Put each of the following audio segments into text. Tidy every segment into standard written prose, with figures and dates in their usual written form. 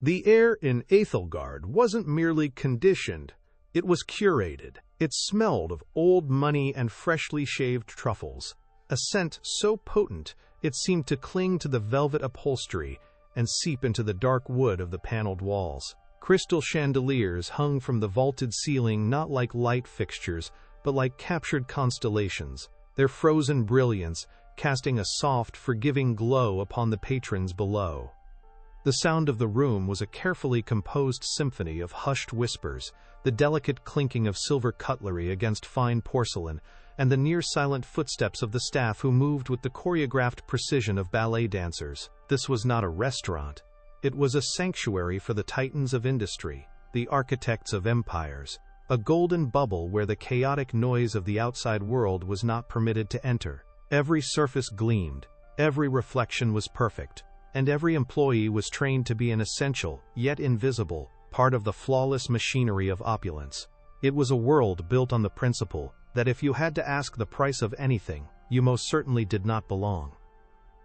The air in Ethelgard wasn't merely conditioned, it was curated. It smelled of old money and freshly shaved truffles, a scent so potent it seemed to cling to the velvet upholstery and seep into the dark wood of the paneled walls. Crystal chandeliers hung from the vaulted ceiling not like light fixtures, but like captured constellations, their frozen brilliance casting a soft, forgiving glow upon the patrons below. The sound of the room was a carefully composed symphony of hushed whispers, the delicate clinking of silver cutlery against fine porcelain, and the near-silent footsteps of the staff who moved with the choreographed precision of ballet dancers. This was not a restaurant. It was a sanctuary for the titans of industry, the architects of empires, a golden bubble where the chaotic noise of the outside world was not permitted to enter. Every surface gleamed, every reflection was perfect, and every employee was trained to be an essential, yet invisible, part of the flawless machinery of opulence. It was a world built on the principle that if you had to ask the price of anything, you most certainly did not belong.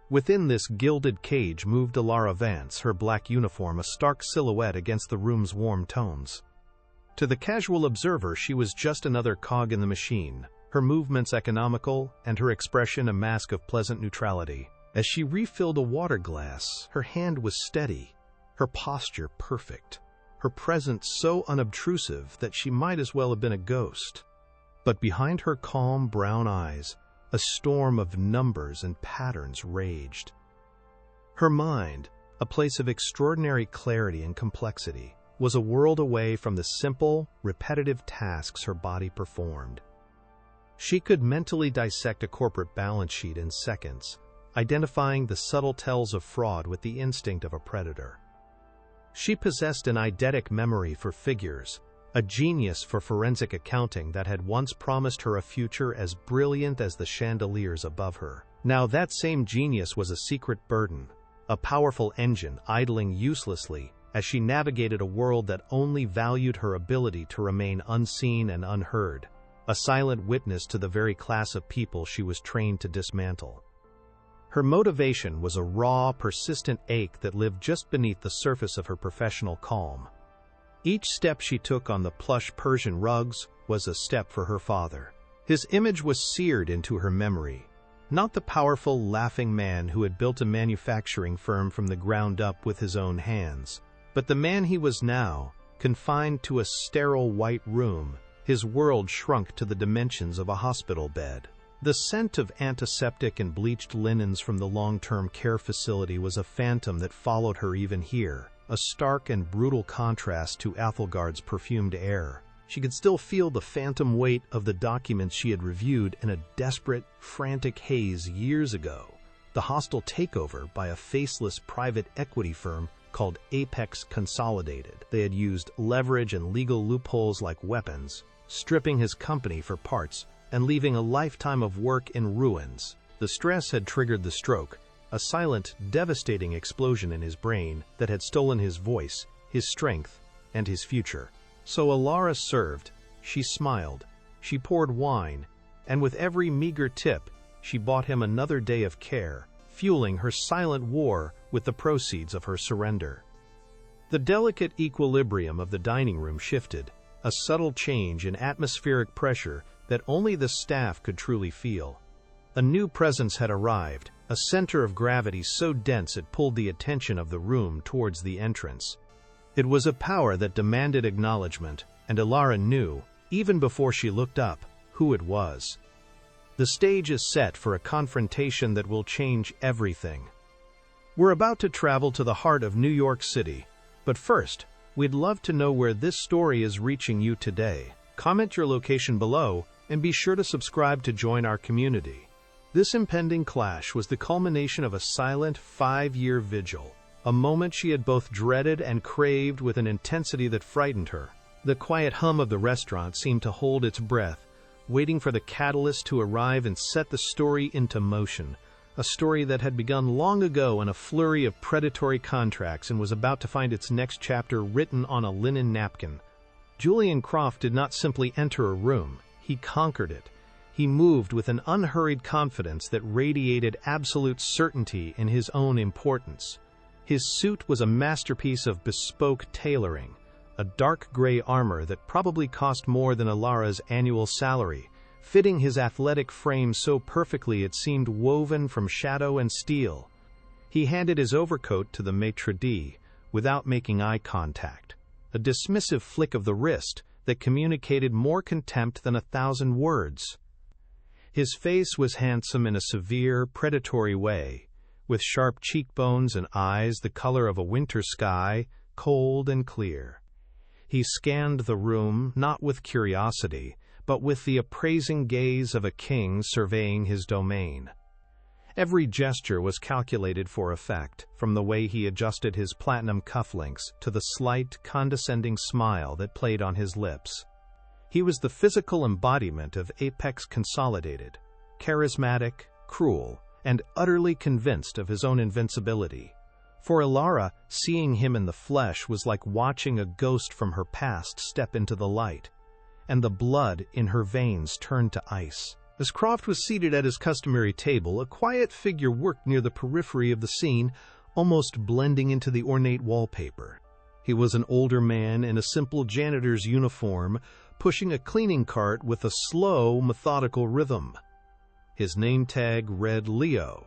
Within this gilded cage moved Alara Vance, her black uniform a stark silhouette against the room's warm tones. To the casual observer, she was just another cog in the machine, her movements economical and her expression a mask of pleasant neutrality. As she refilled a water glass, her hand was steady, her posture perfect, her presence so unobtrusive that she might as well have been a ghost. But behind her calm brown eyes, a storm of numbers and patterns raged. Her mind, a place of extraordinary clarity and complexity, was a world away from the simple, repetitive tasks her body performed. She could mentally dissect a corporate balance sheet in seconds, identifying the subtle tells of fraud with the instinct of a predator. She possessed an eidetic memory for figures, a genius for forensic accounting that had once promised her a future as brilliant as the chandeliers above her. Now that same genius was a secret burden, a powerful engine idling uselessly as she navigated a world that only valued her ability to remain unseen and unheard, a silent witness to the very class of people she was trained to dismantle. Her motivation was a raw, persistent ache that lived just beneath the surface of her professional calm. Each step she took on the plush Persian rugs was a step for her father. His image was seared into her memory, not the powerful, laughing man who had built a manufacturing firm from the ground up with his own hands, but the man he was now, confined to a sterile white room, his world shrunk to the dimensions of a hospital bed. The scent of antiseptic and bleached linens from the long-term care facility was a phantom that followed her even here, a stark and brutal contrast to Ethelgard's perfumed air. She could still feel the phantom weight of the documents she had reviewed in a desperate, frantic haze years ago, the hostile takeover by a faceless private equity firm called Apex Consolidated. They had used leverage and legal loopholes like weapons, stripping his company for parts and leaving a lifetime of work in ruins. The stress had triggered the stroke, a silent, devastating explosion in his brain that had stolen his voice, his strength, and his future. So Alara served. She smiled. She poured wine, and with every meager tip, she bought him another day of care, fueling her silent war with the proceeds of her surrender. The delicate equilibrium of the dining room shifted, a subtle change in atmospheric pressure that only the staff could truly feel. A new presence had arrived, a center of gravity so dense it pulled the attention of the room towards the entrance. It was a power that demanded acknowledgement, and Alara knew, even before she looked up, who it was. The stage is set for a confrontation that will change everything. We're about to travel to the heart of New York City, but first, we'd love to know where this story is reaching you today. Comment your location below, and be sure to subscribe to join our community. This impending clash was the culmination of a silent 5-year vigil, a moment she had both dreaded and craved with an intensity that frightened her. The quiet hum of the restaurant seemed to hold its breath, waiting for the catalyst to arrive and set the story into motion, a story that had begun long ago in a flurry of predatory contracts and was about to find its next chapter written on a linen napkin. Julian Croft did not simply enter a room, he conquered it. He moved with an unhurried confidence that radiated absolute certainty in his own importance. His suit was a masterpiece of bespoke tailoring, a dark gray armor that probably cost more than Alara's annual salary, fitting his athletic frame so perfectly it seemed woven from shadow and steel. He handed his overcoat to the maitre d' without making eye contact, a dismissive flick of the wrist that communicated more contempt than 1,000 words. His face was handsome in a severe, predatory way, with sharp cheekbones and eyes the color of a winter sky, cold and clear. He scanned the room not with curiosity, but with the appraising gaze of a king surveying his domain. Every gesture was calculated for effect, from the way he adjusted his platinum cufflinks to the slight, condescending smile that played on his lips. He was the physical embodiment of Apex Consolidated, charismatic, cruel, and utterly convinced of his own invincibility. For Alara, seeing him in the flesh was like watching a ghost from her past step into the light, and the blood in her veins turned to ice. As Croft was seated at his customary table, a quiet figure worked near the periphery of the scene, almost blending into the ornate wallpaper. He was an older man in a simple janitor's uniform, pushing a cleaning cart with a slow, methodical rhythm. His name tag read Leo.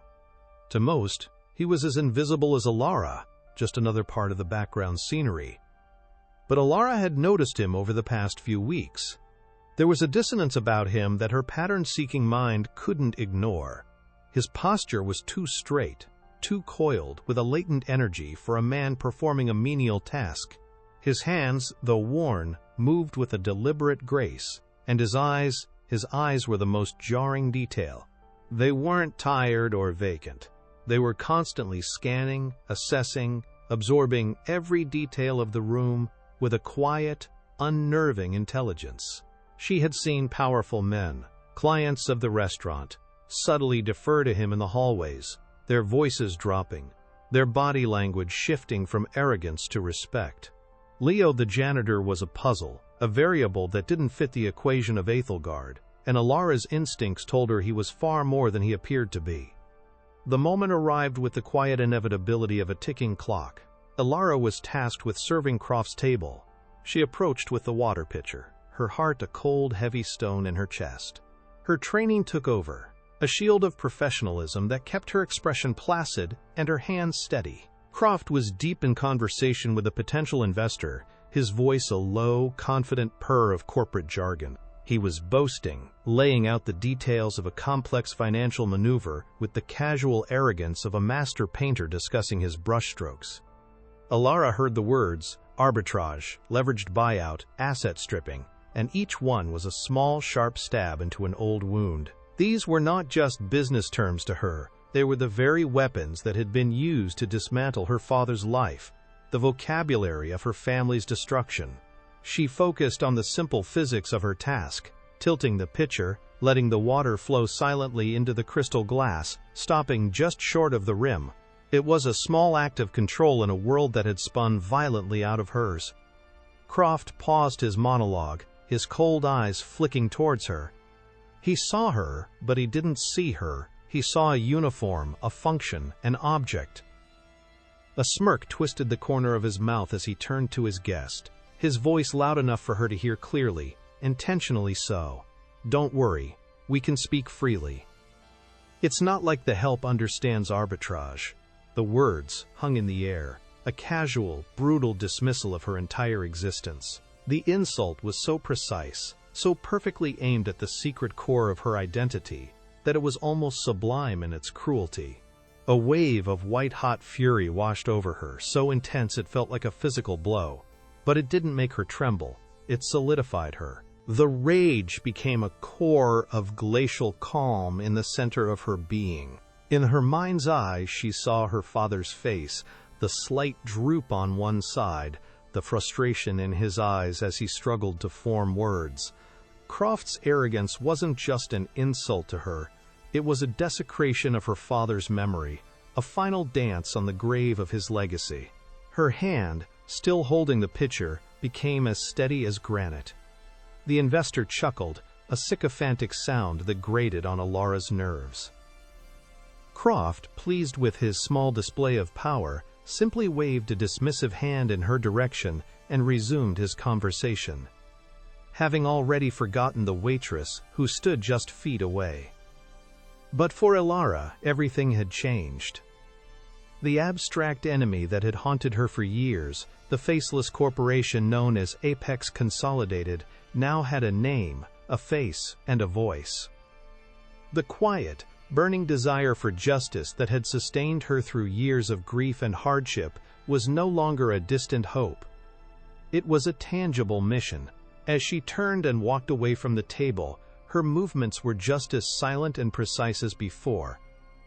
To most, he was as invisible as Alara, just another part of the background scenery. But Alara had noticed him over the past few weeks. There was a dissonance about him that her pattern-seeking mind couldn't ignore. His posture was too straight, too coiled, with a latent energy for a man performing a menial task. His hands, though worn, moved with a deliberate grace, and his eyes were the most jarring detail. They weren't tired or vacant. They were constantly scanning, assessing, absorbing every detail of the room with a quiet, unnerving intelligence. She had seen powerful men, clients of the restaurant, subtly defer to him in the hallways, their voices dropping, their body language shifting from arrogance to respect. Leo the janitor was a puzzle, a variable that didn't fit the equation of Aethelgard, and Alara's instincts told her he was far more than he appeared to be. The moment arrived with the quiet inevitability of a ticking clock. Alara was tasked with serving Croft's table. She approached with the water pitcher, her heart a cold, heavy stone in her chest. Her training took over, a shield of professionalism that kept her expression placid and her hands steady. Croft was deep in conversation with a potential investor, his voice a low, confident purr of corporate jargon. He was boasting, laying out the details of a complex financial maneuver with the casual arrogance of a master painter discussing his brushstrokes. Alara heard the words, arbitrage, leveraged buyout, asset stripping, and each one was a small, sharp stab into an old wound. These were not just business terms to her, they were the very weapons that had been used to dismantle her father's life, the vocabulary of her family's destruction. She focused on the simple physics of her task, tilting the pitcher, letting the water flow silently into the crystal glass, stopping just short of the rim. It was a small act of control in a world that had spun violently out of hers. Croft paused his monologue, his cold eyes flicking towards her. He saw her, but he didn't see her. He saw a uniform, a function, an object. A smirk twisted the corner of his mouth as he turned to his guest, his voice loud enough for her to hear clearly, intentionally so. Don't worry, we can speak freely. It's not like the help understands arbitrage. The words hung in the air, a casual, brutal dismissal of her entire existence. The insult was so precise, so perfectly aimed at the secret core of her identity, that it was almost sublime in its cruelty. A wave of white-hot fury washed over her, so intense it felt like a physical blow. But it didn't make her tremble, it solidified her. The rage became a core of glacial calm in the center of her being. In her mind's eye, she saw her father's face, the slight droop on one side, the frustration in his eyes as he struggled to form words. Croft's arrogance wasn't just an insult to her, it was a desecration of her father's memory, a final dance on the grave of his legacy. Her hand, still holding the pitcher, became as steady as granite. The investor chuckled, a sycophantic sound that grated on Alara's nerves. Croft, pleased with his small display of power, simply waved a dismissive hand in her direction and resumed his conversation, having already forgotten the waitress who stood just feet away. But for Ilara, everything had changed. The abstract enemy that had haunted her for years, the faceless corporation known as Apex Consolidated, now had a name, a face, and a voice. The quiet, burning desire for justice that had sustained her through years of grief and hardship was no longer a distant hope. It was a tangible mission. As she turned and walked away from the table, her movements were just as silent and precise as before,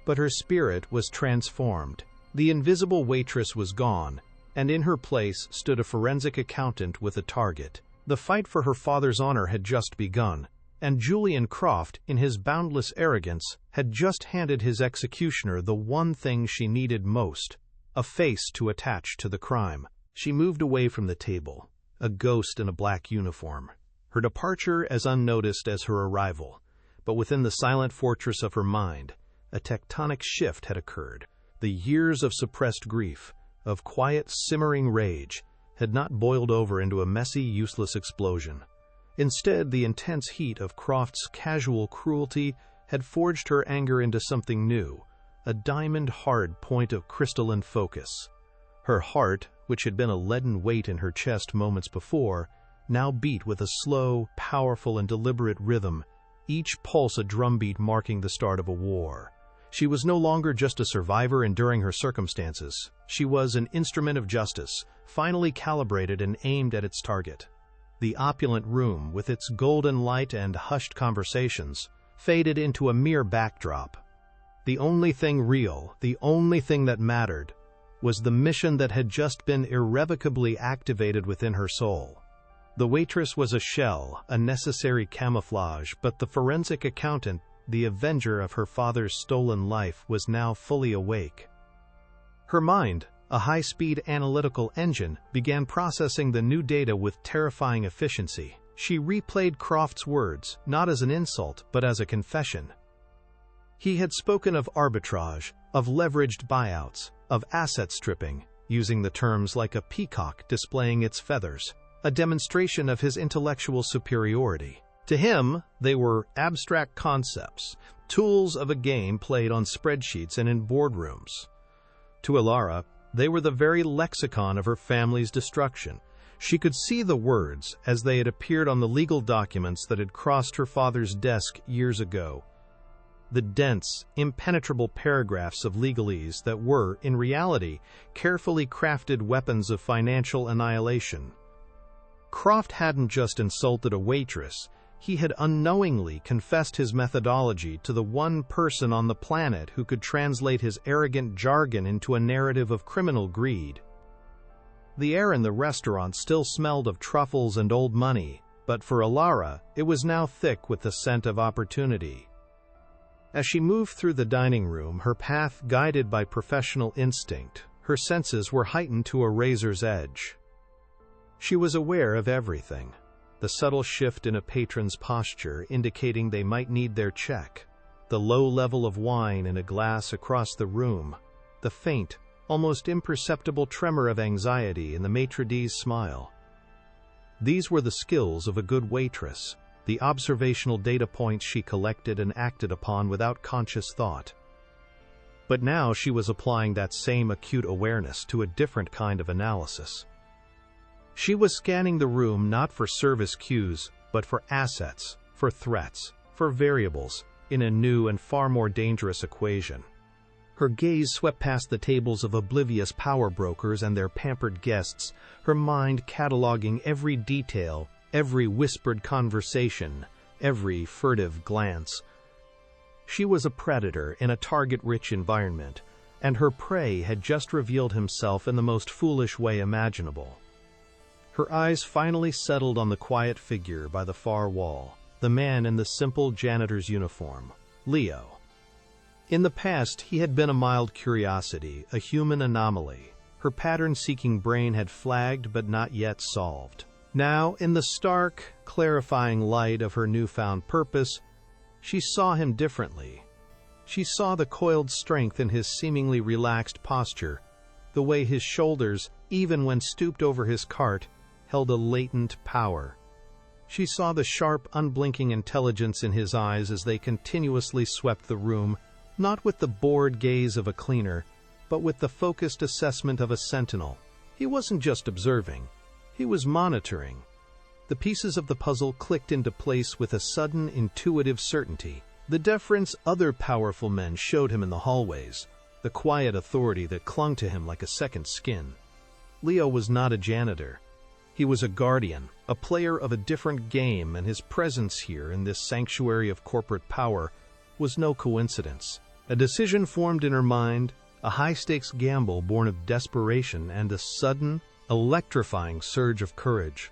but her spirit was transformed. The invisible waitress was gone, and in her place stood a forensic accountant with a target. The fight for her father's honor had just begun, and Julian Croft, in his boundless arrogance, had just handed his executioner the one thing she needed most, a face to attach to the crime. She moved away from the table, a ghost in a black uniform, her departure as unnoticed as her arrival. But within the silent fortress of her mind, a tectonic shift had occurred. The years of suppressed grief, of quiet, simmering rage, had not boiled over into a messy, useless explosion. Instead, the intense heat of Croft's casual cruelty had forged her anger into something new, a diamond-hard point of crystalline focus. Her heart, which had been a leaden weight in her chest moments before, now beat with a slow, powerful, and deliberate rhythm, each pulse a drumbeat marking the start of a war. She was no longer just a survivor enduring her circumstances. She was an instrument of justice, finally calibrated and aimed at its target. The opulent room, with its golden light and hushed conversations, faded into a mere backdrop. The only thing real, the only thing that mattered, was the mission that had just been irrevocably activated within her soul. The waitress was a shell, a necessary camouflage, but the forensic accountant, the avenger of her father's stolen life, was now fully awake. Her mind, a high-speed analytical engine, began processing the new data with terrifying efficiency. She replayed Croft's words, not as an insult, but as a confession. He had spoken of arbitrage, of leveraged buyouts, of asset stripping, using the terms like a peacock displaying its feathers, a demonstration of his intellectual superiority. To him, they were abstract concepts, tools of a game played on spreadsheets and in boardrooms. To Ilara, they were the very lexicon of her family's destruction. She could see the words as they had appeared on the legal documents that had crossed her father's desk years ago. The dense, impenetrable paragraphs of legalese that were, in reality, carefully crafted weapons of financial annihilation. Croft hadn't just insulted a waitress. He had unknowingly confessed his methodology to the one person on the planet who could translate his arrogant jargon into a narrative of criminal greed. The air in the restaurant still smelled of truffles and old money, but for Ilara, it was now thick with the scent of opportunity. As she moved through the dining room, her path guided by professional instinct, her senses were heightened to a razor's edge. She was aware of everything. The subtle shift in a patron's posture indicating they might need their check, the low level of wine in a glass across the room, the faint, almost imperceptible tremor of anxiety in the maitre d's smile. These were the skills of a good waitress, the observational data points she collected and acted upon without conscious thought. But now she was applying that same acute awareness to a different kind of analysis. She was scanning the room not for service cues, but for assets, for threats, for variables, in a new and far more dangerous equation. Her gaze swept past the tables of oblivious power brokers and their pampered guests, her mind cataloging every detail, every whispered conversation, every furtive glance. She was a predator in a target-rich environment, and her prey had just revealed himself in the most foolish way imaginable. Her eyes finally settled on the quiet figure by the far wall, the man in the simple janitor's uniform, Leo. In the past, he had been a mild curiosity, a human anomaly. Her pattern-seeking brain had flagged but not yet solved. Now, in the stark, clarifying light of her newfound purpose, she saw him differently. She saw the coiled strength in his seemingly relaxed posture, the the way his shoulders, even when stooped over his cart, held a latent power. She saw the sharp, unblinking intelligence in his eyes as they continuously swept the room, not with the bored gaze of a cleaner, but with the focused assessment of a sentinel. He wasn't just observing, he was monitoring. The pieces of the puzzle clicked into place with a sudden, intuitive certainty. The deference other powerful men showed him in the hallways, the quiet authority that clung to him like a second skin. Leo was not a janitor. He was a guardian, a player of a different game, and his presence here in this sanctuary of corporate power was no coincidence. A decision formed in her mind, a high-stakes gamble born of desperation and a sudden, electrifying surge of courage.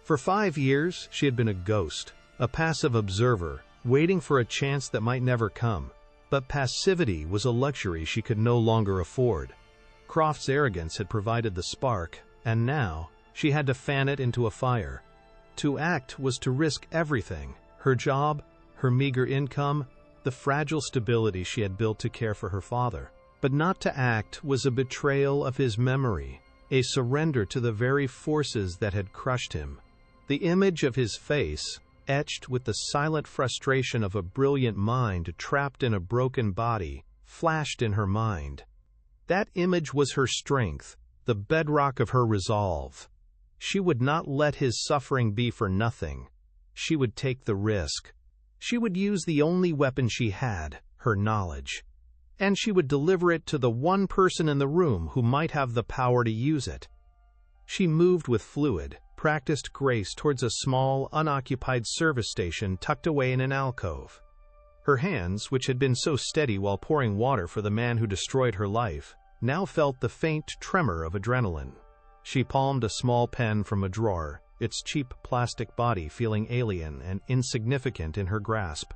For 5 years, she had been a ghost, a passive observer, waiting for a chance that might never come. But passivity was a luxury she could no longer afford. Croft's arrogance had provided the spark, and now she had to fan it into a fire. To act was to risk everything: her job, her meager income, the fragile stability she had built to care for her father. But not to act was a betrayal of his memory, a surrender to the very forces that had crushed him. The image of his face, etched with the silent frustration of a brilliant mind trapped in a broken body, flashed in her mind. That image was her strength, the bedrock of her resolve. She would not let his suffering be for nothing. She would take the risk. She would use the only weapon she had, her knowledge. And she would deliver it to the one person in the room who might have the power to use it. She moved with fluid, practiced grace towards a small, unoccupied service station tucked away in an alcove. Her hands, which had been so steady while pouring water for the man who destroyed her life, now felt the faint tremor of adrenaline. She palmed a small pen from a drawer, its cheap plastic body feeling alien and insignificant in her grasp.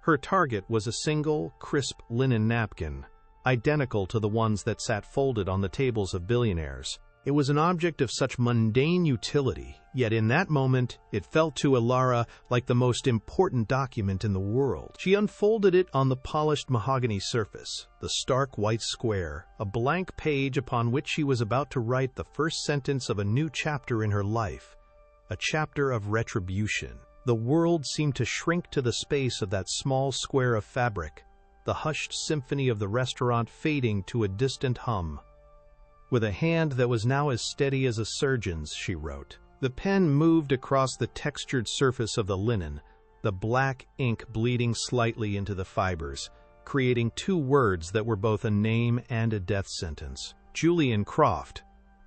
Her target was a single, crisp linen napkin, identical to the ones that sat folded on the tables of billionaires. It was an object of such mundane utility, yet in that moment it felt to Ilara like the most important document in the world. She unfolded it on the polished mahogany surface, the stark white square, a blank page upon which she was about to write the first sentence of a new chapter in her life, a chapter of retribution. The world seemed to shrink to the space of that small square of fabric, the hushed symphony of the restaurant fading to a distant hum. With a hand that was now as steady as a surgeon's, she wrote. The pen moved across the textured surface of the linen, the black ink bleeding slightly into the fibers, creating 2 words that were both a name and a death sentence. Julian Croft.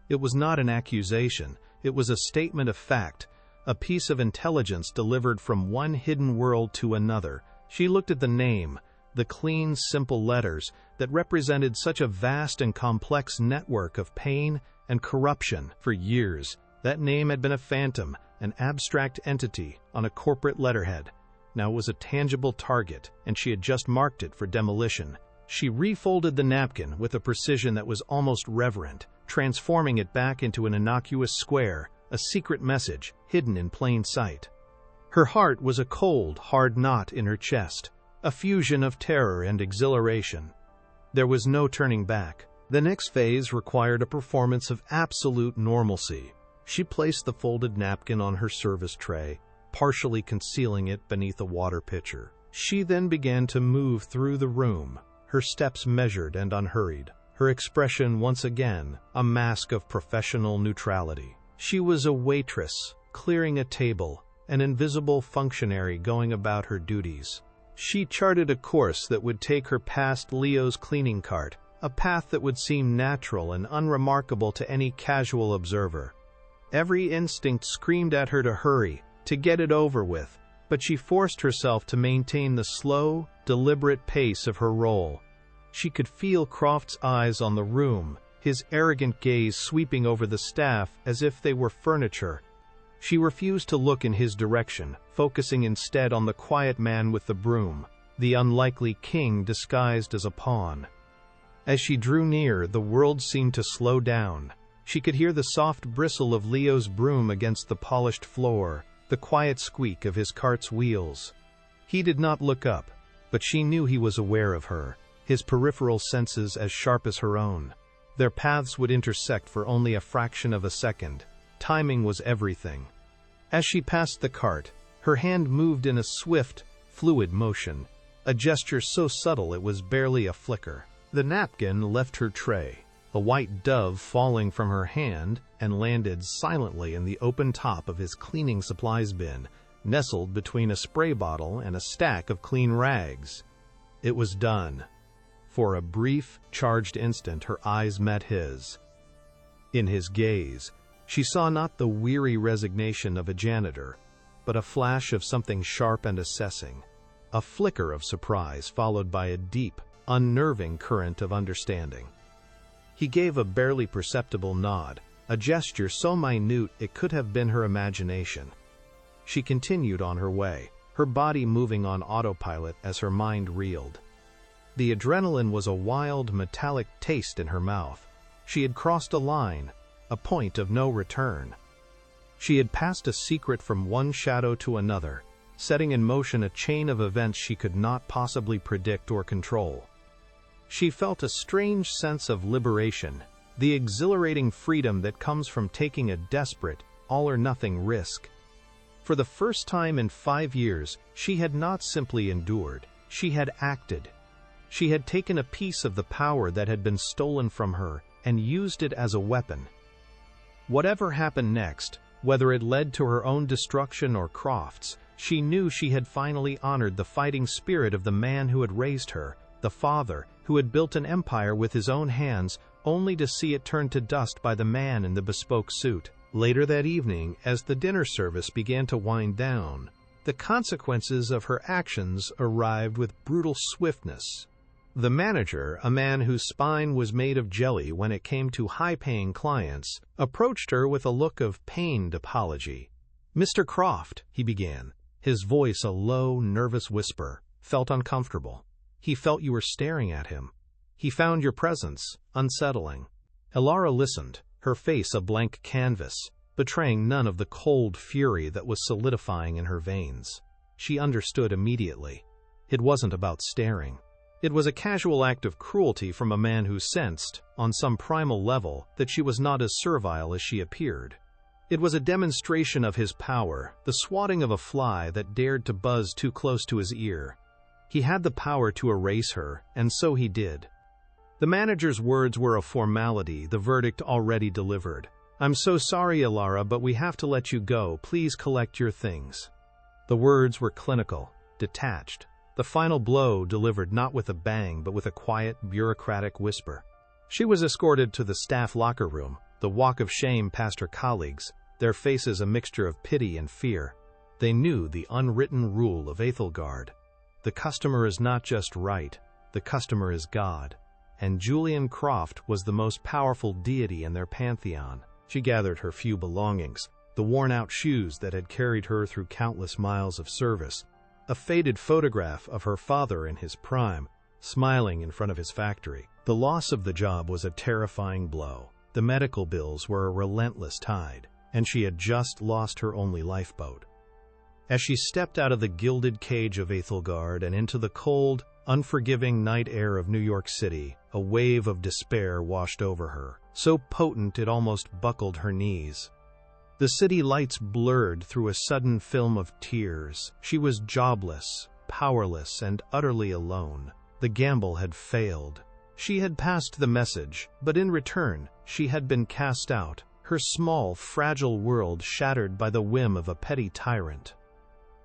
It was not an accusation, it was a statement of fact, a piece of intelligence delivered from one hidden world to another. She looked at the name, the clean, simple letters that represented such a vast and complex network of pain and corruption. For years, that name had been a phantom, an abstract entity on a corporate letterhead. Now it was a tangible target, and she had just marked it for demolition. She refolded the napkin with a precision that was almost reverent, transforming it back into an innocuous square, a secret message hidden in plain sight. Her heart was a cold, hard knot in her chest, a fusion of terror and exhilaration. There was no turning back. The next phase required a performance of absolute normalcy. She placed the folded napkin on her service tray, partially concealing it beneath a water pitcher. She then began to move through the room, her steps measured and unhurried, her expression once again a mask of professional neutrality. She was a waitress, clearing a table, an invisible functionary going about her duties. She charted a course that would take her past Leo's cleaning cart, a path that would seem natural and unremarkable to any casual observer. Every instinct screamed at her to hurry, to get it over with, but she forced herself to maintain the slow, deliberate pace of her role. She could feel Croft's eyes on the room, his arrogant gaze sweeping over the staff as if they were furniture. She refused to look in his direction, focusing instead on the quiet man with the broom, the unlikely king disguised as a pawn. As she drew near, the world seemed to slow down. She could hear the soft bristle of Leo's broom against the polished floor, the quiet squeak of his cart's wheels. He did not look up, but she knew he was aware of her, his peripheral senses as sharp as her own. Their paths would intersect for only a fraction of a second. Timing was everything. As she passed the cart, her hand moved in a swift, fluid motion, a gesture so subtle it was barely a flicker. The napkin left her tray, a white dove falling from her hand, and landed silently in the open top of his cleaning supplies bin, nestled between a spray bottle and a stack of clean rags. It was done. For a brief, charged instant, her eyes met his. In his gaze, she saw not the weary resignation of a janitor, but a flash of something sharp and assessing, a flicker of surprise followed by a deep, unnerving current of understanding. He gave a barely perceptible nod, a gesture so minute it could have been her imagination. She continued on her way, her body moving on autopilot as her mind reeled. The adrenaline was a wild, metallic taste in her mouth. She had crossed a line, a point of no return. She had passed a secret from one shadow to another, setting in motion a chain of events she could not possibly predict or control. She felt a strange sense of liberation, the exhilarating freedom that comes from taking a desperate, all-or-nothing risk. For the first time in 5 years, she had not simply endured, she had acted. She had taken a piece of the power that had been stolen from her and used it as a weapon. Whatever happened next, whether it led to her own destruction or Croft's, she knew she had finally honored the fighting spirit of the man who had raised her, the father who had built an empire with his own hands, only to see it turned to dust by the man in the bespoke suit. Later that evening, as the dinner service began to wind down, the consequences of her actions arrived with brutal swiftness. The manager, a man whose spine was made of jelly when it came to high-paying clients, approached her with a look of pained apology. "Mr. Croft," he began, his voice a low, nervous whisper, felt uncomfortable. He felt you were staring at him. He found your presence unsettling. Elara listened, her face a blank canvas, betraying none of the cold fury that was solidifying in her veins. She understood immediately. It wasn't about staring. It was a casual act of cruelty from a man who sensed, on some primal level, that she was not as servile as she appeared. It was a demonstration of his power, the swatting of a fly that dared to buzz too close to his ear. He had the power to erase her, and so he did. The manager's words were a formality, the verdict already delivered. "I'm so sorry, Elara, but we have to let you go. Please collect your things." The words were clinical, detached. The final blow delivered not with a bang but with a quiet, bureaucratic whisper. She was escorted to the staff locker room, the walk of shame past her colleagues, their faces a mixture of pity and fear. They knew the unwritten rule of Aethelgard. The customer is not just right, the customer is God. And Julian Croft was the most powerful deity in their pantheon. She gathered her few belongings, the worn-out shoes that had carried her through countless miles of service, a faded photograph of her father in his prime, smiling in front of his factory. The loss of the job was a terrifying blow. The medical bills were a relentless tide, and she had just lost her only lifeboat. As she stepped out of the gilded cage of Aethelgard and into the cold, unforgiving night air of New York City, a wave of despair washed over her, so potent it almost buckled her knees. The city lights blurred through a sudden film of tears. She was jobless, powerless, and utterly alone. The gamble had failed. She had passed the message, but in return, she had been cast out, her small, fragile world shattered by the whim of a petty tyrant.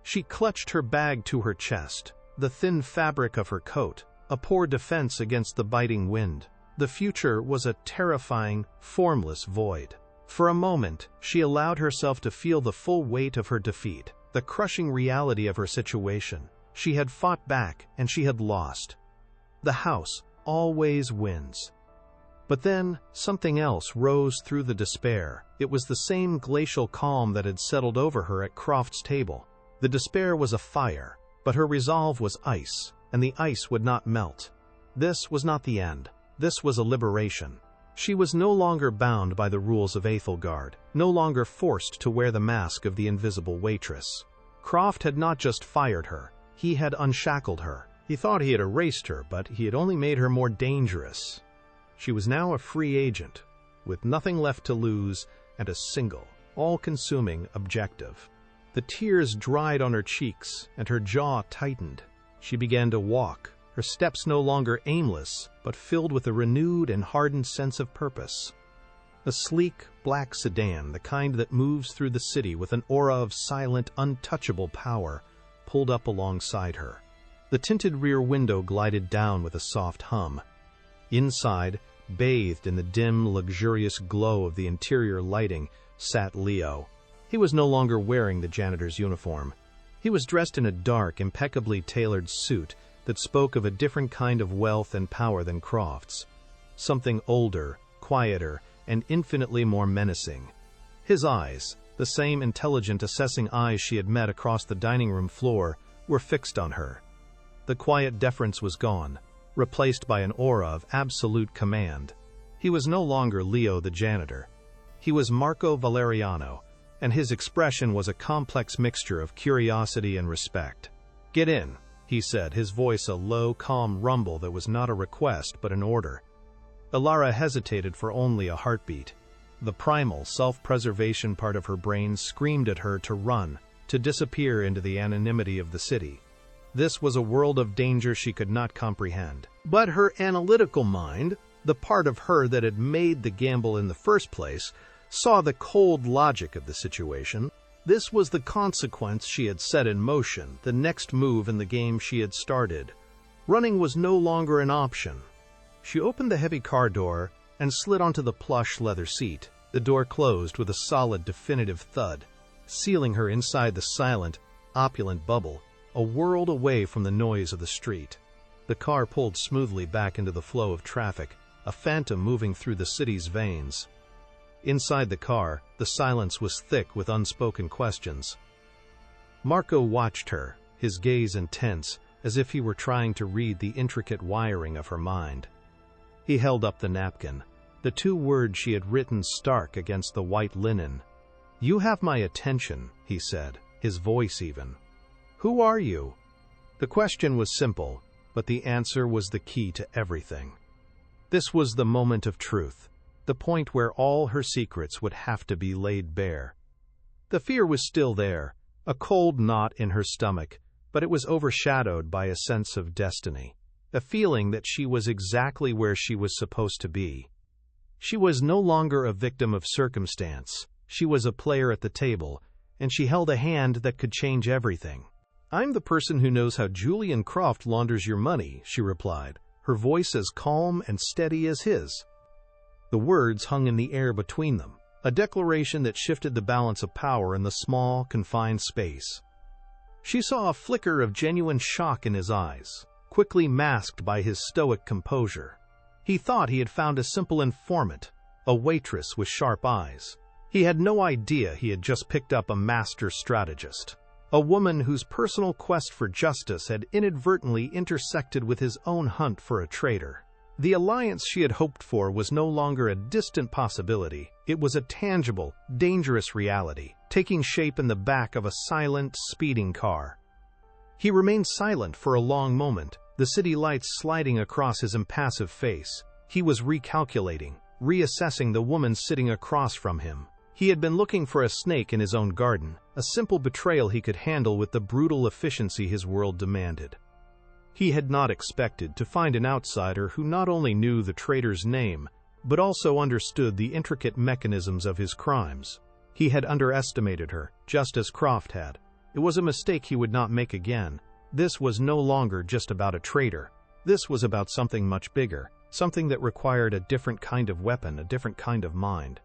She clutched her bag to her chest, the thin fabric of her coat, a poor defense against the biting wind. The future was a terrifying, formless void. For a moment, she allowed herself to feel the full weight of her defeat, the crushing reality of her situation. She had fought back, and she had lost. The house always wins. But then, something else rose through the despair. It was the same glacial calm that had settled over her at Croft's table. The despair was a fire, but her resolve was ice, and the ice would not melt. This was not the end. This was a liberation. She was no longer bound by the rules of Aethelgard, no longer forced to wear the mask of the invisible waitress. Croft had not just fired her, he had unshackled her. He thought he had erased her, but he had only made her more dangerous. She was now a free agent, with nothing left to lose and a single, all-consuming objective. The tears dried on her cheeks and her jaw tightened. She began to walk, her steps no longer aimless, but filled with a renewed and hardened sense of purpose. A sleek, black sedan, the kind that moves through the city with an aura of silent, untouchable power, pulled up alongside her. The tinted rear window glided down with a soft hum. Inside, bathed in the dim, luxurious glow of the interior lighting, sat Leo. He was no longer wearing the janitor's uniform. He was dressed in a dark, impeccably tailored suit that spoke of a different kind of wealth and power than Croft's. Something older, quieter, and infinitely more menacing. His eyes, the same intelligent, assessing eyes she had met across the dining room floor, were fixed on her. The quiet deference was gone, replaced by an aura of absolute command. He was no longer Leo the janitor. He was Marco Valeriano, and his expression was a complex mixture of curiosity and respect. "Get in," he said, his voice a low, calm rumble that was not a request but an order. Alara hesitated for only a heartbeat. The primal, self-preservation part of her brain screamed at her to run, to disappear into the anonymity of the city. This was a world of danger she could not comprehend. But her analytical mind, the part of her that had made the gamble in the first place, saw the cold logic of the situation. This was the consequence she had set in motion, the next move in the game she had started. Running was no longer an option. She opened the heavy car door and slid onto the plush leather seat. The door closed with a solid, definitive thud, sealing her inside the silent, opulent bubble, a world away from the noise of the street. The car pulled smoothly back into the flow of traffic, a phantom moving through the city's veins. Inside the car, the silence was thick with unspoken questions. Marco watched her, his gaze intense, as if he were trying to read the intricate wiring of her mind. He held up the napkin, the two words she had written stark against the white linen. "You have my attention," he said, his voice even. "Who are you?" The question was simple, but the answer was the key to everything. This was the moment of truth, the point where all her secrets would have to be laid bare. The fear was still there, a cold knot in her stomach, but it was overshadowed by a sense of destiny. A feeling that she was exactly where she was supposed to be. She was no longer a victim of circumstance. She was a player at the table, and she held a hand that could change everything. "I'm the person who knows how Julian Croft launders your money," she replied, her voice as calm and steady as his. The words hung in the air between them, a declaration that shifted the balance of power in the small, confined space. She saw a flicker of genuine shock in his eyes, quickly masked by his stoic composure. He thought he had found a simple informant, a waitress with sharp eyes. He had no idea he had just picked up a master strategist, a woman whose personal quest for justice had inadvertently intersected with his own hunt for a traitor. The alliance she had hoped for was no longer a distant possibility. It was a tangible, dangerous reality, taking shape in the back of a silent, speeding car. He remained silent for a long moment, the city lights sliding across his impassive face. He was recalculating, reassessing the woman sitting across from him. He had been looking for a snake in his own garden, a simple betrayal he could handle with the brutal efficiency his world demanded. He had not expected to find an outsider who not only knew the traitor's name, but also understood the intricate mechanisms of his crimes. He had underestimated her, just as Croft had. It was a mistake he would not make again. This was no longer just about a traitor. This was about something much bigger, something that required a different kind of weapon, a different kind of mind.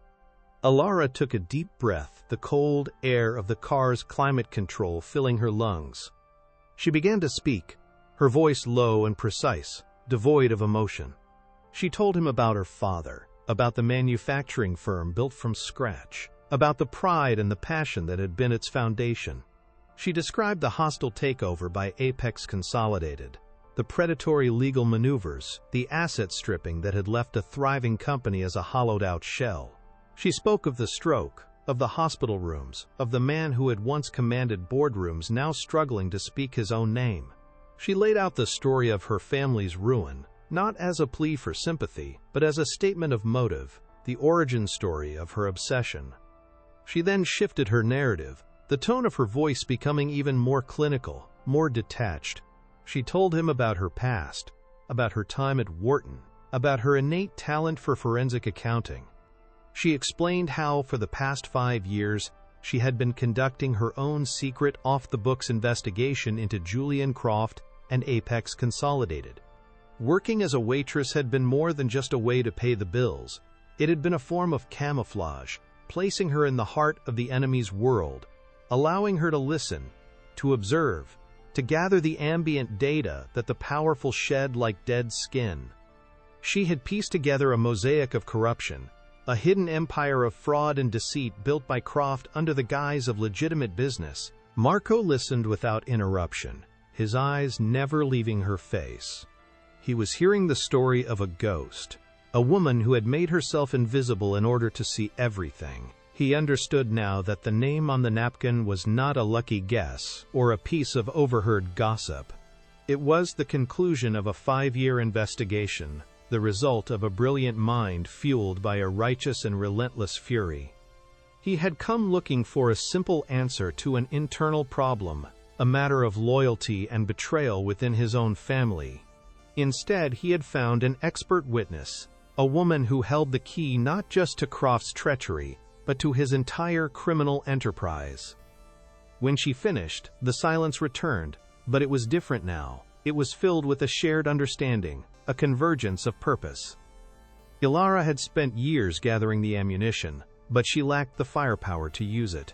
Alara took a deep breath, the cold air of the car's climate control filling her lungs. She began to speak, her voice low and precise, devoid of emotion. She told him about her father, about the manufacturing firm built from scratch, about the pride and the passion that had been its foundation. She described the hostile takeover by Apex Consolidated, the predatory legal maneuvers, the asset stripping that had left a thriving company as a hollowed-out shell. She spoke of the stroke, of the hospital rooms, of the man who had once commanded boardrooms now struggling to speak his own name. She laid out the story of her family's ruin, not as a plea for sympathy, but as a statement of motive, the origin story of her obsession. She then shifted her narrative, the tone of her voice becoming even more clinical, more detached. She told him about her past, about her time at Wharton, about her innate talent for forensic accounting. She explained how, for the past 5 years, she had been conducting her own secret off-the-books investigation into Julian Croft and Apex Consolidated. Working as a waitress had been more than just a way to pay the bills. It had been a form of camouflage, placing her in the heart of the enemy's world, allowing her to listen, to observe, to gather the ambient data that the powerful shed like dead skin. She had pieced together a mosaic of corruption, a hidden empire of fraud and deceit built by Croft under the guise of legitimate business. Marco listened without interruption, his eyes never leaving her face. He was hearing the story of a ghost, a woman who had made herself invisible in order to see everything. He understood now that the name on the napkin was not a lucky guess or a piece of overheard gossip. It was the conclusion of a 5-year investigation, the result of a brilliant mind fueled by a righteous and relentless fury. He had come looking for a simple answer to an internal problem, a matter of loyalty and betrayal within his own family. Instead, he had found an expert witness, a woman who held the key not just to Croft's treachery, but to his entire criminal enterprise. When she finished, the silence returned, but it was different now. It was filled with a shared understanding, a convergence of purpose. Ilara had spent years gathering the ammunition, but she lacked the firepower to use it.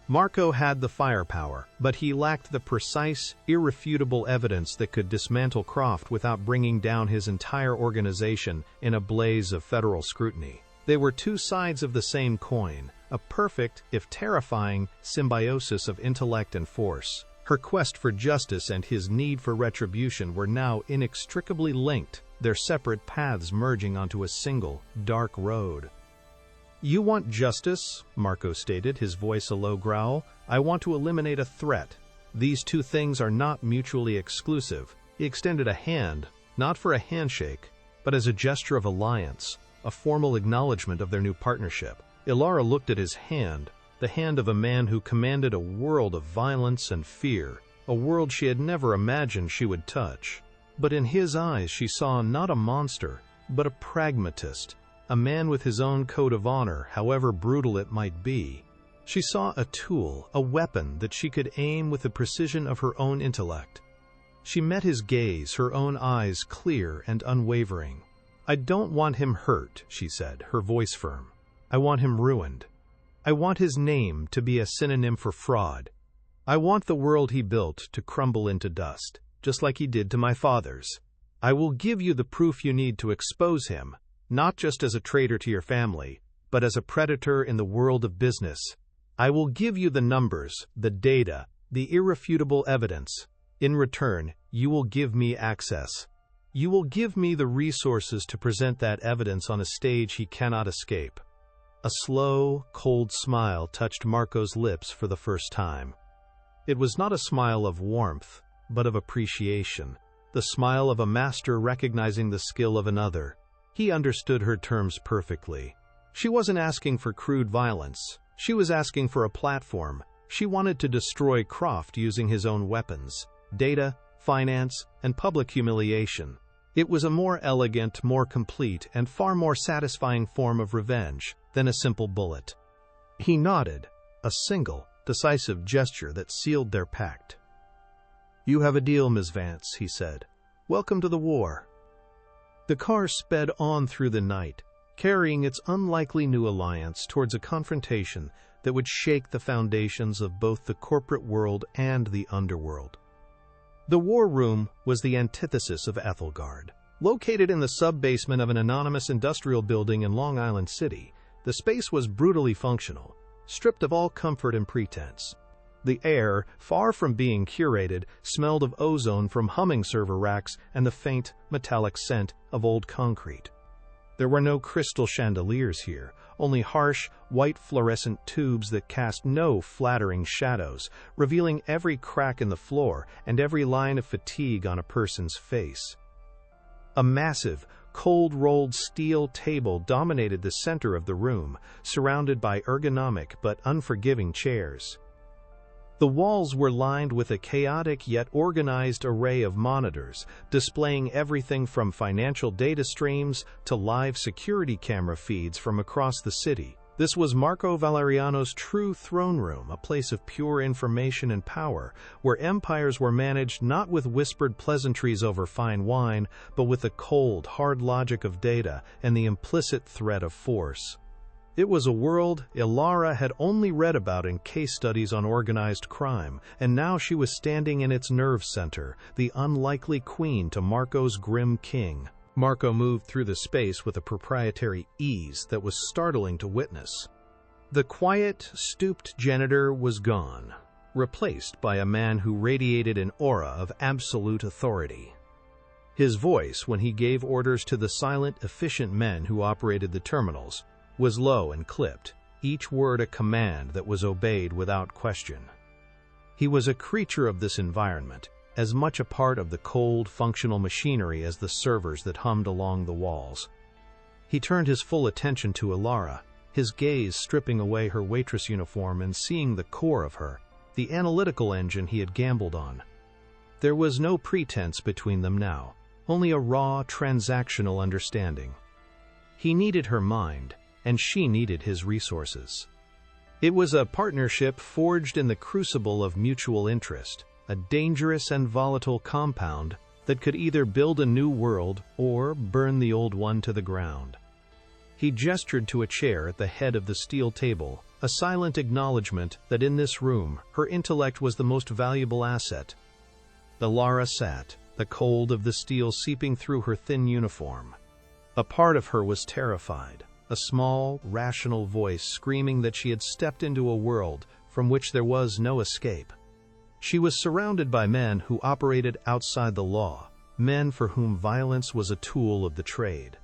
Marco had the firepower, but he lacked the precise, irrefutable evidence that could dismantle Croft without bringing down his entire organization in a blaze of federal scrutiny. They were two sides of the same coin, a perfect, if terrifying, symbiosis of intellect and force. Her quest for justice and his need for retribution were now inextricably linked, their separate paths merging onto a single, dark road. "You want justice," Marco stated, his voice a low growl. "I want to eliminate a threat. These two things are not mutually exclusive." He extended a hand, not for a handshake, but as a gesture of alliance, a formal acknowledgement of their new partnership. Ilara looked at his hand, the hand of a man who commanded a world of violence and fear, a world she had never imagined she would touch. But in his eyes she saw not a monster, but a pragmatist, a man with his own code of honor, however brutal it might be. She saw a tool, a weapon that she could aim with the precision of her own intellect. She met his gaze, her own eyes clear and unwavering. "I don't want him hurt," she said, her voice firm. "I want him ruined. I want his name to be a synonym for fraud. I want the world he built to crumble into dust, just like he did to my father's. I will give you the proof you need to expose him, not just as a traitor to your family, but as a predator in the world of business. I will give you the numbers, the data, the irrefutable evidence. In return, you will give me access. You will give me the resources to present that evidence on a stage he cannot escape." A slow, cold smile touched Marco's lips for the first time. It was not a smile of warmth, but of appreciation, the smile of a master recognizing the skill of another. He understood her terms perfectly. She wasn't asking for crude violence. She was asking for a platform. She wanted to destroy Croft using his own weapons, data, finance, and public humiliation. It was a more elegant, more complete, and far more satisfying form of revenge than a simple bullet. He nodded, a single, decisive gesture that sealed their pact. "You have a deal, Ms. Vance," he said. "Welcome to the war." The car sped on through the night, carrying its unlikely new alliance towards a confrontation that would shake the foundations of both the corporate world and the underworld. The War Room was the antithesis of Ethelgard. Located in the sub-basement of an anonymous industrial building in Long Island City, the space was brutally functional, stripped of all comfort and pretense. The air, far from being curated, smelled of ozone from humming server racks and the faint, metallic scent of old concrete. There were no crystal chandeliers here, only harsh, white fluorescent tubes that cast no flattering shadows, revealing every crack in the floor and every line of fatigue on a person's face. A massive, cold-rolled steel table dominated the center of the room, surrounded by ergonomic but unforgiving chairs. The walls were lined with a chaotic yet organized array of monitors, displaying everything from financial data streams to live security camera feeds from across the city. This was Marco Valeriano's true throne room, a place of pure information and power, where empires were managed not with whispered pleasantries over fine wine, but with the cold, hard logic of data and the implicit threat of force. It was a world Ilara had only read about in case studies on organized crime, and now she was standing in its nerve center, the unlikely queen to Marco's grim king. Marco moved through the space with a proprietary ease that was startling to witness. The quiet, stooped janitor was gone, replaced by a man who radiated an aura of absolute authority. His voice, when he gave orders to the silent, efficient men who operated the terminals, was low and clipped, each word a command that was obeyed without question. He was a creature of this environment, as much a part of the cold, functional machinery as the servers that hummed along the walls. He turned his full attention to Ilara, his gaze stripping away her waitress uniform and seeing the core of her, the analytical engine he had gambled on. There was no pretense between them now, only a raw, transactional understanding. He needed her mind, and she needed his resources. It was a partnership forged in the crucible of mutual interest, a dangerous and volatile compound that could either build a new world or burn the old one to the ground. He gestured to a chair at the head of the steel table, a silent acknowledgement that in this room her intellect was the most valuable asset. Ilara sat, the cold of the steel seeping through her thin uniform. A part of her was terrified, a small, rational voice screaming that she had stepped into a world from which there was no escape. She was surrounded by men who operated outside the law, men for whom violence was a tool of the trade.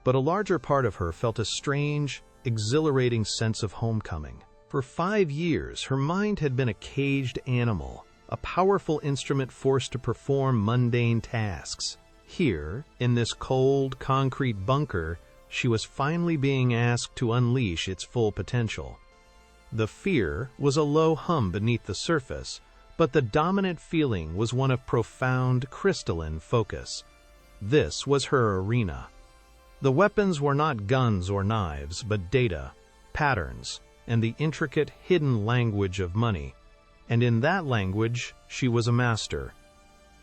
But a larger part of her felt a strange, exhilarating sense of homecoming. For 5 years, her mind had been a caged animal, a powerful instrument forced to perform mundane tasks. Here, in this cold, concrete bunker, she was finally being asked to unleash its full potential. The fear was a low hum beneath the surface, but the dominant feeling was one of profound, crystalline focus. This was her arena. The weapons were not guns or knives, but data, patterns, and the intricate, hidden language of money. And in that language, she was a master.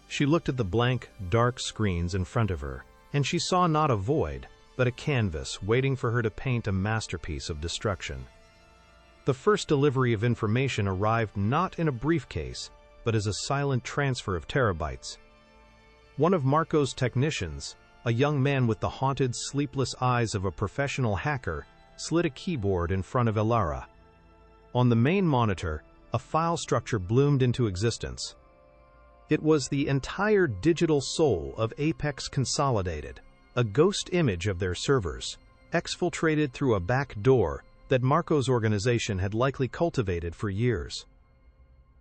She looked at the blank, dark screens in front of her, and she saw not a void, but a canvas waiting for her to paint a masterpiece of destruction. The first delivery of information arrived not in a briefcase, but as a silent transfer of terabytes. One of Marco's technicians, a young man with the haunted, sleepless eyes of a professional hacker, slid a keyboard in front of Ilara. On the main monitor, a file structure bloomed into existence. It was the entire digital soul of Apex Consolidated, a ghost image of their servers, exfiltrated through a back door that Marco's organization had likely cultivated for years.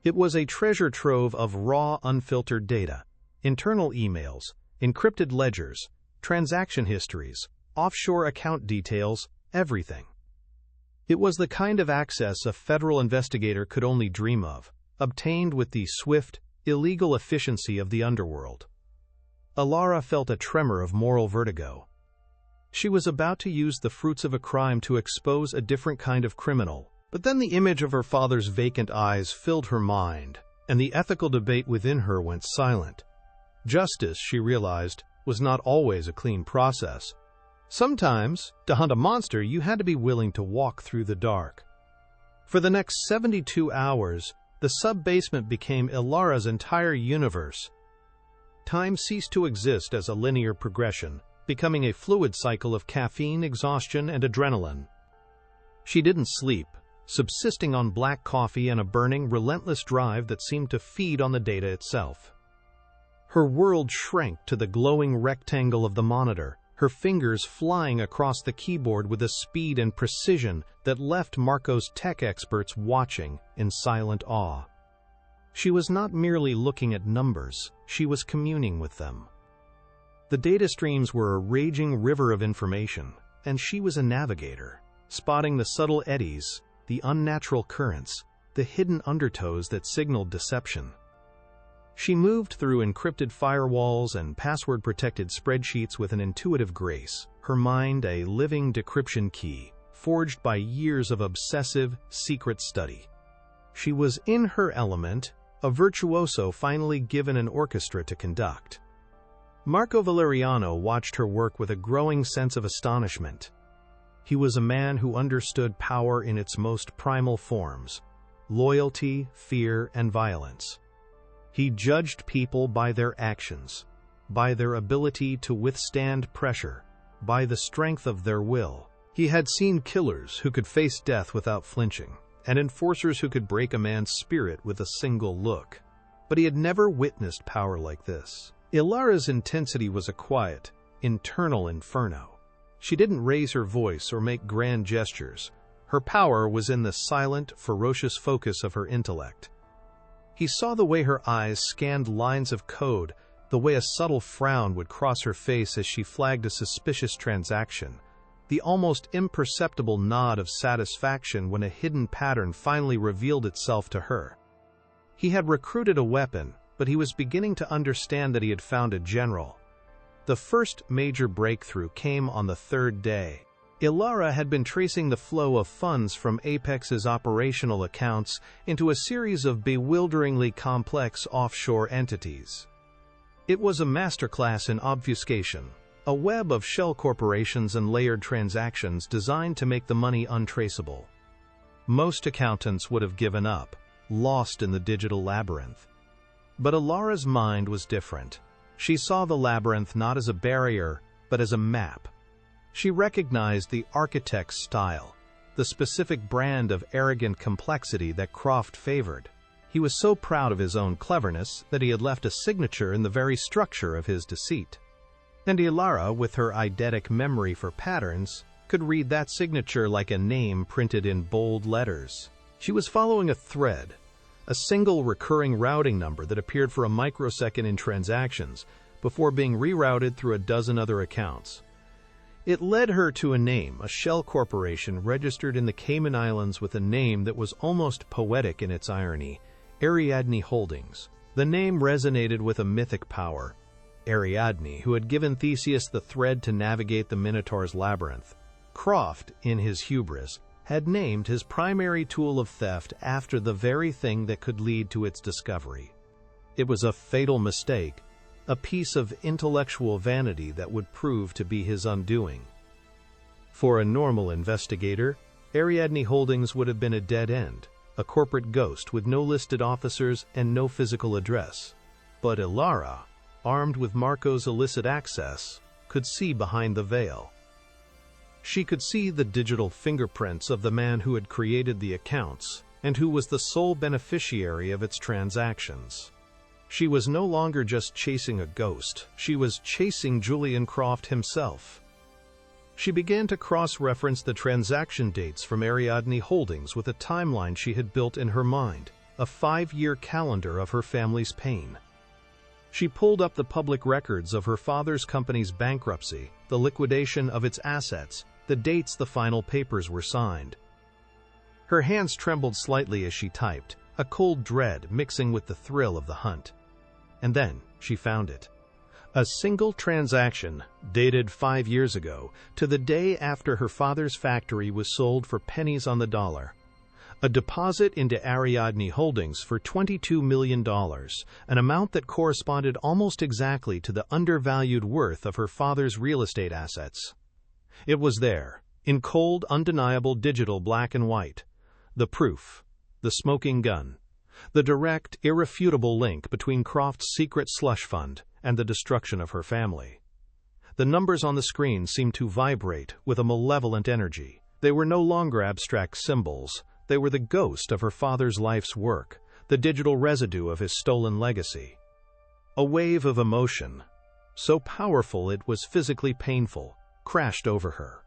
It was a treasure trove of raw, unfiltered data, internal emails, encrypted ledgers, transaction histories, offshore account details, everything. It was the kind of access a federal investigator could only dream of, obtained with the swift, illegal efficiency of the underworld. Ilara felt a tremor of moral vertigo. She was about to use the fruits of a crime to expose a different kind of criminal, but then the image of her father's vacant eyes filled her mind, and the ethical debate within her went silent. Justice, she realized, was not always a clean process. Sometimes, to hunt a monster, you had to be willing to walk through the dark. For the next 72 hours, the sub-basement became Ilara's entire universe. Time ceased to exist as a linear progression, becoming a fluid cycle of caffeine, exhaustion, and adrenaline. She didn't sleep, subsisting on black coffee and a burning, relentless drive that seemed to feed on the data itself. Her world shrank to the glowing rectangle of the monitor, her fingers flying across the keyboard with a speed and precision that left Marco's tech experts watching in silent awe. She was not merely looking at numbers, she was communing with them. The data streams were a raging river of information, and she was a navigator, spotting the subtle eddies, the unnatural currents, the hidden undertows that signaled deception. She moved through encrypted firewalls and password-protected spreadsheets with an intuitive grace, her mind a living decryption key, forged by years of obsessive, secret study. She was in her element, a virtuoso finally given an orchestra to conduct. Marco Valeriano watched her work with a growing sense of astonishment. He was a man who understood power in its most primal forms: loyalty, fear, and violence. He judged people by their actions, by their ability to withstand pressure, by the strength of their will. He had seen killers who could face death without flinching, and enforcers who could break a man's spirit with a single look. But he had never witnessed power like this. Ilara's intensity was a quiet, internal inferno. She didn't raise her voice or make grand gestures. Her power was in the silent, ferocious focus of her intellect. He saw the way her eyes scanned lines of code, the way a subtle frown would cross her face as she flagged a suspicious transaction, the almost imperceptible nod of satisfaction when a hidden pattern finally revealed itself to her. He had recruited a weapon, but he was beginning to understand that he had found a general. The first major breakthrough came on the third day. Ilara had been tracing the flow of funds from Apex's operational accounts into a series of bewilderingly complex offshore entities. It was a masterclass in obfuscation, a web of shell corporations and layered transactions designed to make the money untraceable. Most accountants would have given up, lost in the digital labyrinth. But Ilara's mind was different. She saw the labyrinth not as a barrier, but as a map. She recognized the architect's style, the specific brand of arrogant complexity that Croft favored. He was so proud of his own cleverness that he had left a signature in the very structure of his deceit. And Ilara, with her eidetic memory for patterns, could read that signature like a name printed in bold letters. She was following a thread, a single recurring routing number that appeared for a microsecond in transactions before being rerouted through a dozen other accounts. It led her to a name, a shell corporation registered in the Cayman Islands with a name that was almost poetic in its irony: Ariadne Holdings. The name resonated with a mythic power, Ariadne, who had given Theseus the thread to navigate the Minotaur's labyrinth. Croft, in his hubris, had named his primary tool of theft after the very thing that could lead to its discovery. It was a fatal mistake, a piece of intellectual vanity that would prove to be his undoing. For a normal investigator, Ariadne Holdings would have been a dead end, a corporate ghost with no listed officers and no physical address. But Ilara, armed with Marco's illicit access, could see behind the veil. She could see the digital fingerprints of the man who had created the accounts and who was the sole beneficiary of its transactions. She was no longer just chasing a ghost, she was chasing Julian Croft himself. She began to cross-reference the transaction dates from Ariadne Holdings with a timeline she had built in her mind, a 5-year calendar of her family's pain. She pulled up the public records of her father's company's bankruptcy, the liquidation of its assets, the dates the final papers were signed. Her hands trembled slightly as she typed, a cold dread mixing with the thrill of the hunt. And then she found it. A single transaction, dated 5 years ago, to the day after her father's factory was sold for pennies on the dollar. A deposit into Ariadne Holdings for $22 million, an amount that corresponded almost exactly to the undervalued worth of her father's real estate assets. It was there, in cold, undeniable digital black and white. The proof, the smoking gun, the direct, irrefutable link between Croft's secret slush fund and the destruction of her family. The numbers on the screen seemed to vibrate with a malevolent energy. They were no longer abstract symbols. They were the ghost of her father's life's work, the digital residue of his stolen legacy. A wave of emotion, so powerful it was physically painful, crashed over her.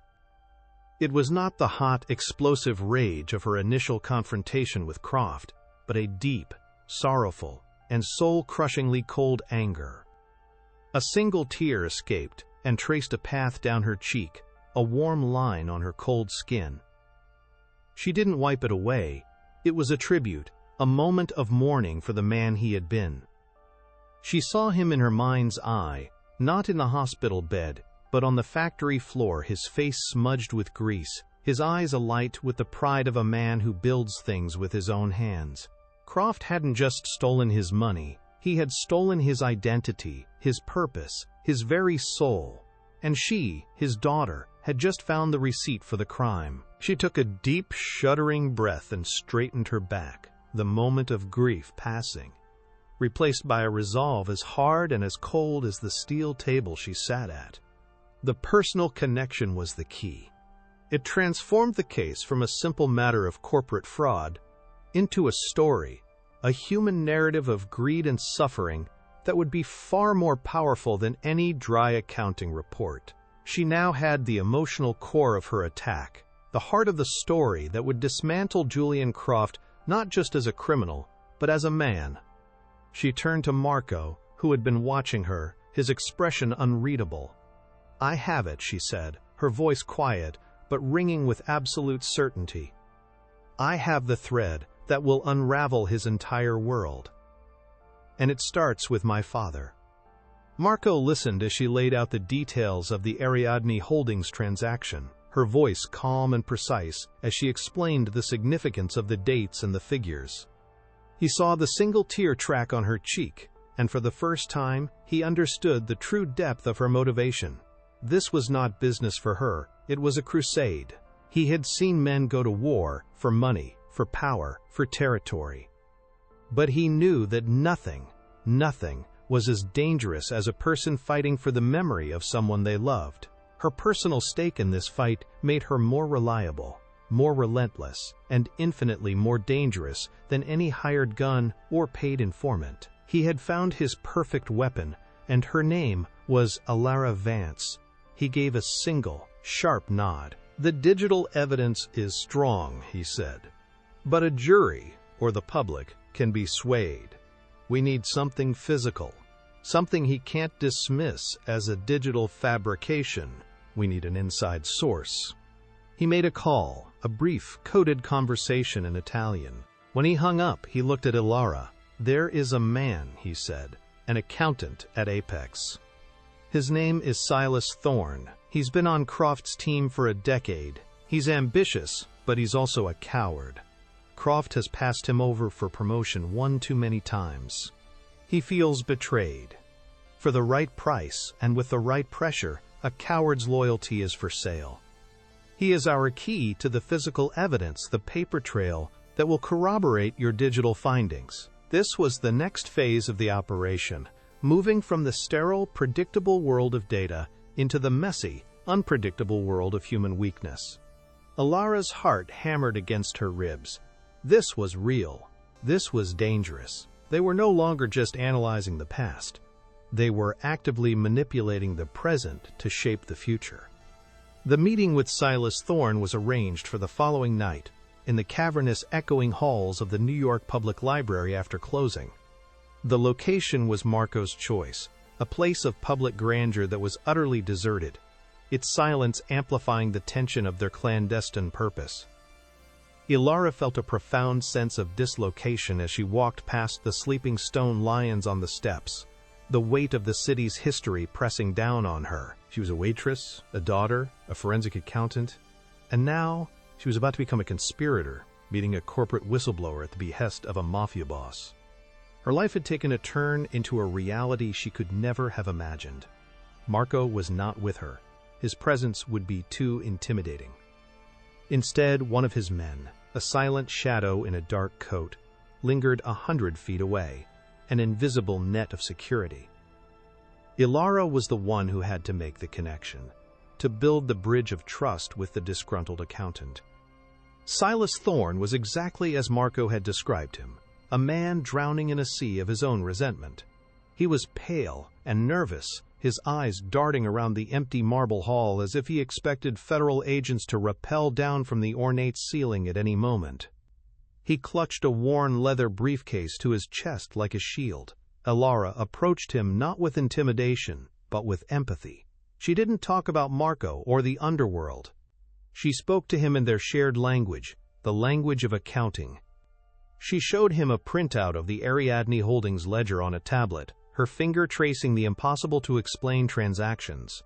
It was not the hot, explosive rage of her initial confrontation with Croft, but a deep, sorrowful, and soul-crushingly cold anger. A single tear escaped and traced a path down her cheek, a warm line on her cold skin. She didn't wipe it away. It was a tribute, a moment of mourning for the man he had been. She saw him in her mind's eye, not in the hospital bed, but on the factory floor, his face smudged with grease, his eyes alight with the pride of a man who builds things with his own hands. Croft hadn't just stolen his money, he had stolen his identity, his purpose, his very soul. And she, his daughter, had just found the receipt for the crime. She took a deep, shuddering breath and straightened her back, the moment of grief passing, replaced by a resolve as hard and as cold as the steel table she sat at. The personal connection was the key. It transformed the case from a simple matter of corporate fraud into a story, a human narrative of greed and suffering that would be far more powerful than any dry accounting report. She now had the emotional core of her attack, the heart of the story that would dismantle Julian Croft not just as a criminal, but as a man. She turned to Marco, who had been watching her, his expression unreadable. "I have it," she said, her voice quiet, but ringing with absolute certainty. "I have the thread that will unravel his entire world. And it starts with my father." Marco listened as she laid out the details of the Ariadne Holdings transaction, her voice calm and precise as she explained the significance of the dates and the figures. He saw the single tear track on her cheek, and for the first time, he understood the true depth of her motivation. This was not business for her, it was a crusade. He had seen men go to war for money, for power, for territory. But he knew that nothing was as dangerous as a person fighting for the memory of someone they loved. Her personal stake in this fight made her more reliable, more relentless, and infinitely more dangerous than any hired gun or paid informant. He had found his perfect weapon, and her name was Alara Vance. He gave a single, sharp nod. "The digital evidence is strong," he said. "But a jury, or the public, can be swayed. We need something physical, something he can't dismiss as a digital fabrication. We need an inside source." He made a call, a brief, coded conversation in Italian. When he hung up, he looked at Ilara. "There is a man," he said, "an accountant at Apex. His name is Silas Thorne. He's been on Croft's team for a decade. He's ambitious, but he's also a coward. Croft has passed him over for promotion one too many times. He feels betrayed. For the right price and with the right pressure, a coward's loyalty is for sale. He is our key to the physical evidence, the paper trail that will corroborate your digital findings." This was the next phase of the operation, moving from the sterile, predictable world of data into the messy, unpredictable world of human weakness. Alara's heart hammered against her ribs. This was real. This was dangerous. They were no longer just analyzing the past. They were actively manipulating the present to shape the future. The meeting with Silas Thorne was arranged for the following night, in the cavernous, echoing halls of the New York Public Library after closing. The location was Marco's choice, a place of public grandeur that was utterly deserted, its silence amplifying the tension of their clandestine purpose. Ilara felt a profound sense of dislocation as she walked past the sleeping stone lions on the steps, the weight of the city's history pressing down on her. She was a waitress, a daughter, a forensic accountant, and now she was about to become a conspirator, meeting a corporate whistleblower at the behest of a mafia boss. Her life had taken a turn into a reality she could never have imagined. Marco was not with her. His presence would be too intimidating. Instead, one of his men, a silent shadow in a dark coat, lingered 100 feet away, an invisible net of security. Ilara was the one who had to make the connection, to build the bridge of trust with the disgruntled accountant. Silas Thorne was exactly as Marco had described him, a man drowning in a sea of his own resentment. He was pale and nervous, his eyes darting around the empty marble hall as if he expected federal agents to rappel down from the ornate ceiling at any moment. He clutched a worn leather briefcase to his chest like a shield, Elara approached him not with intimidation, but with empathy. She didn't talk about Marco or the underworld. She spoke to him in their shared language, the language of accounting. She showed him a printout of the Ariadne Holdings ledger on a tablet, her finger tracing the impossible-to-explain transactions.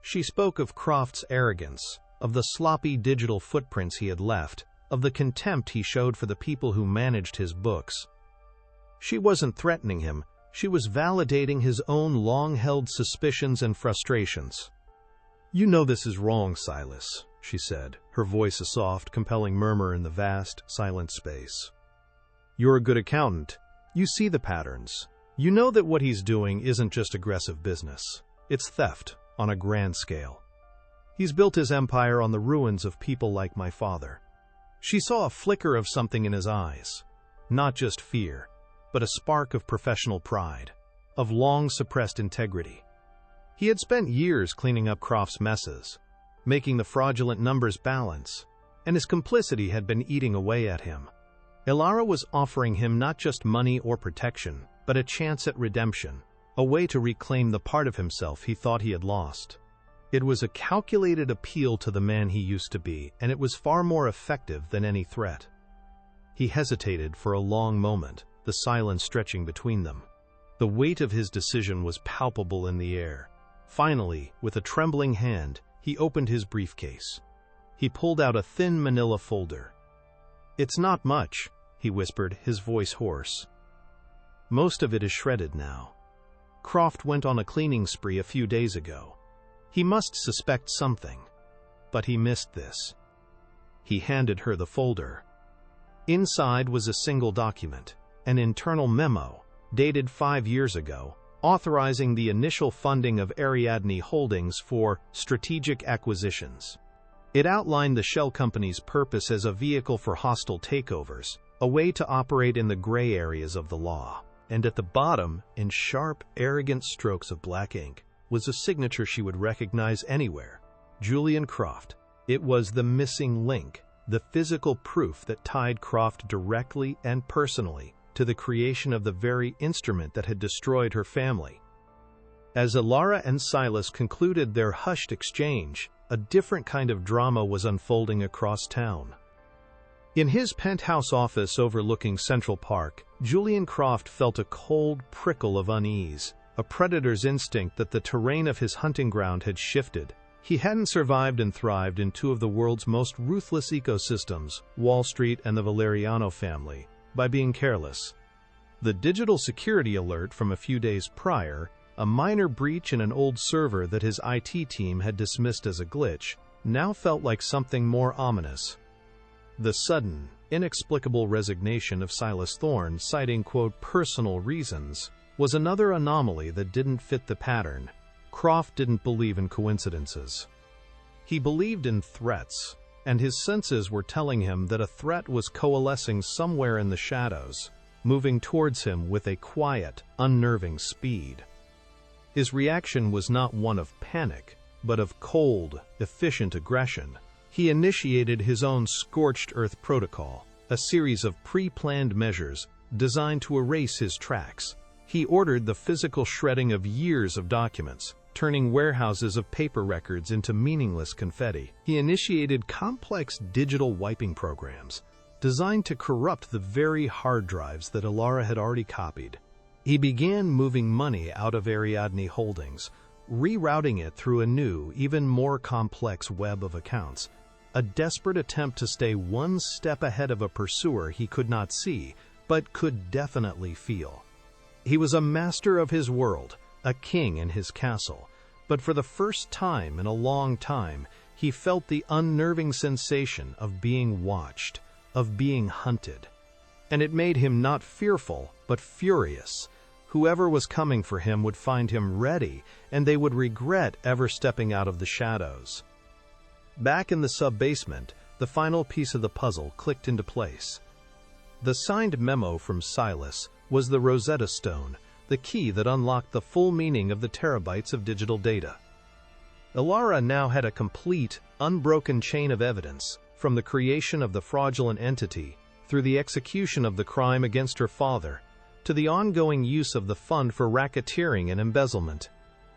She spoke of Croft's arrogance, of the sloppy digital footprints he had left, of the contempt he showed for the people who managed his books. She wasn't threatening him, she was validating his own long-held suspicions and frustrations. "You know this is wrong, Silas," she said, her voice a soft, compelling murmur in the vast, silent space. "You're a good accountant. You see the patterns. You know that what he's doing isn't just aggressive business. It's theft on a grand scale. He's built his empire on the ruins of people like my father." She saw a flicker of something in his eyes. Not just fear, but a spark of professional pride, of long-suppressed integrity. He had spent years cleaning up Croft's messes, making the fraudulent numbers balance, and his complicity had been eating away at him. Elara was offering him not just money or protection, but a chance at redemption, a way to reclaim the part of himself he thought he had lost. It was a calculated appeal to the man he used to be, and it was far more effective than any threat. He hesitated for a long moment, the silence stretching between them. The weight of his decision was palpable in the air. Finally, with a trembling hand, he opened his briefcase. He pulled out a thin manila folder. "It's not much," he whispered, his voice hoarse. "Most of it is shredded now. Croft went on a cleaning spree a few days ago. He must suspect something, but he missed this." He handed her the folder. Inside was a single document, an internal memo, dated 5 years ago, authorizing the initial funding of Ariadne Holdings for strategic acquisitions. It outlined the shell company's purpose as a vehicle for hostile takeovers, a way to operate in the gray areas of the law. And at the bottom, in sharp, arrogant strokes of black ink, was a signature she would recognize anywhere: Julian Croft. It was the missing link, the physical proof that tied Croft directly and personally to the creation of the very instrument that had destroyed her family. As Elara and Silas concluded their hushed exchange, a different kind of drama was unfolding across town. In his penthouse office overlooking Central Park, Julian Croft felt a cold prickle of unease, a predator's instinct that the terrain of his hunting ground had shifted. He hadn't survived and thrived in two of the world's most ruthless ecosystems, Wall Street and the Valeriano family, by being careless. The digital security alert from a few days prior, a minor breach in an old server that his IT team had dismissed as a glitch, now felt like something more ominous. The sudden, inexplicable resignation of Silas Thorne, citing, quote, personal reasons, was another anomaly that didn't fit the pattern. Croft didn't believe in coincidences. He believed in threats, and his senses were telling him that a threat was coalescing somewhere in the shadows, moving towards him with a quiet, unnerving speed. His reaction was not one of panic, but of cold, efficient aggression. He initiated his own scorched earth protocol, a series of pre-planned measures designed to erase his tracks. He ordered the physical shredding of years of documents, turning warehouses of paper records into meaningless confetti. He initiated complex digital wiping programs, designed to corrupt the very hard drives that Elara had already copied. He began moving money out of Ariadne Holdings, rerouting it through a new, even more complex web of accounts, a desperate attempt to stay one step ahead of a pursuer he could not see, but could definitely feel. He was a master of his world, a king in his castle, but for the first time in a long time, he felt the unnerving sensation of being watched, of being hunted. And it made him not fearful, but furious. Whoever was coming for him would find him ready, and they would regret ever stepping out of the shadows. Back in the sub-basement, the final piece of the puzzle clicked into place. The signed memo from Silas was the Rosetta Stone, the key that unlocked the full meaning of the terabytes of digital data. Elara now had a complete, unbroken chain of evidence, from the creation of the fraudulent entity, through the execution of the crime against her father, to the ongoing use of the fund for racketeering and embezzlement.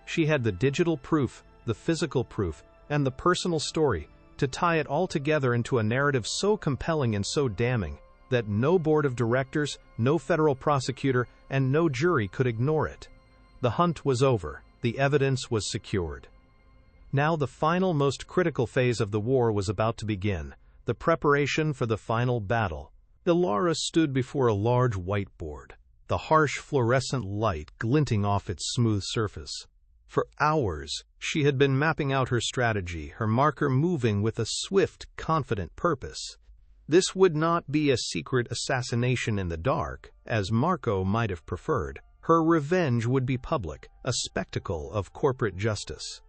She had the digital proof, the physical proof, and the personal story to tie it all together into a narrative so compelling and so damning that no board of directors, no federal prosecutor, and no jury could ignore it. The hunt was over. The evidence was secured. Now the final, most critical phase of the war was about to begin, the preparation for the final battle. Ilara stood before a large whiteboard, the harsh fluorescent light glinting off its smooth surface. For hours, she had been mapping out her strategy, her marker moving with a swift, confident purpose. This would not be a secret assassination in the dark, as Marco might have preferred. Her revenge would be public, a spectacle of corporate justice.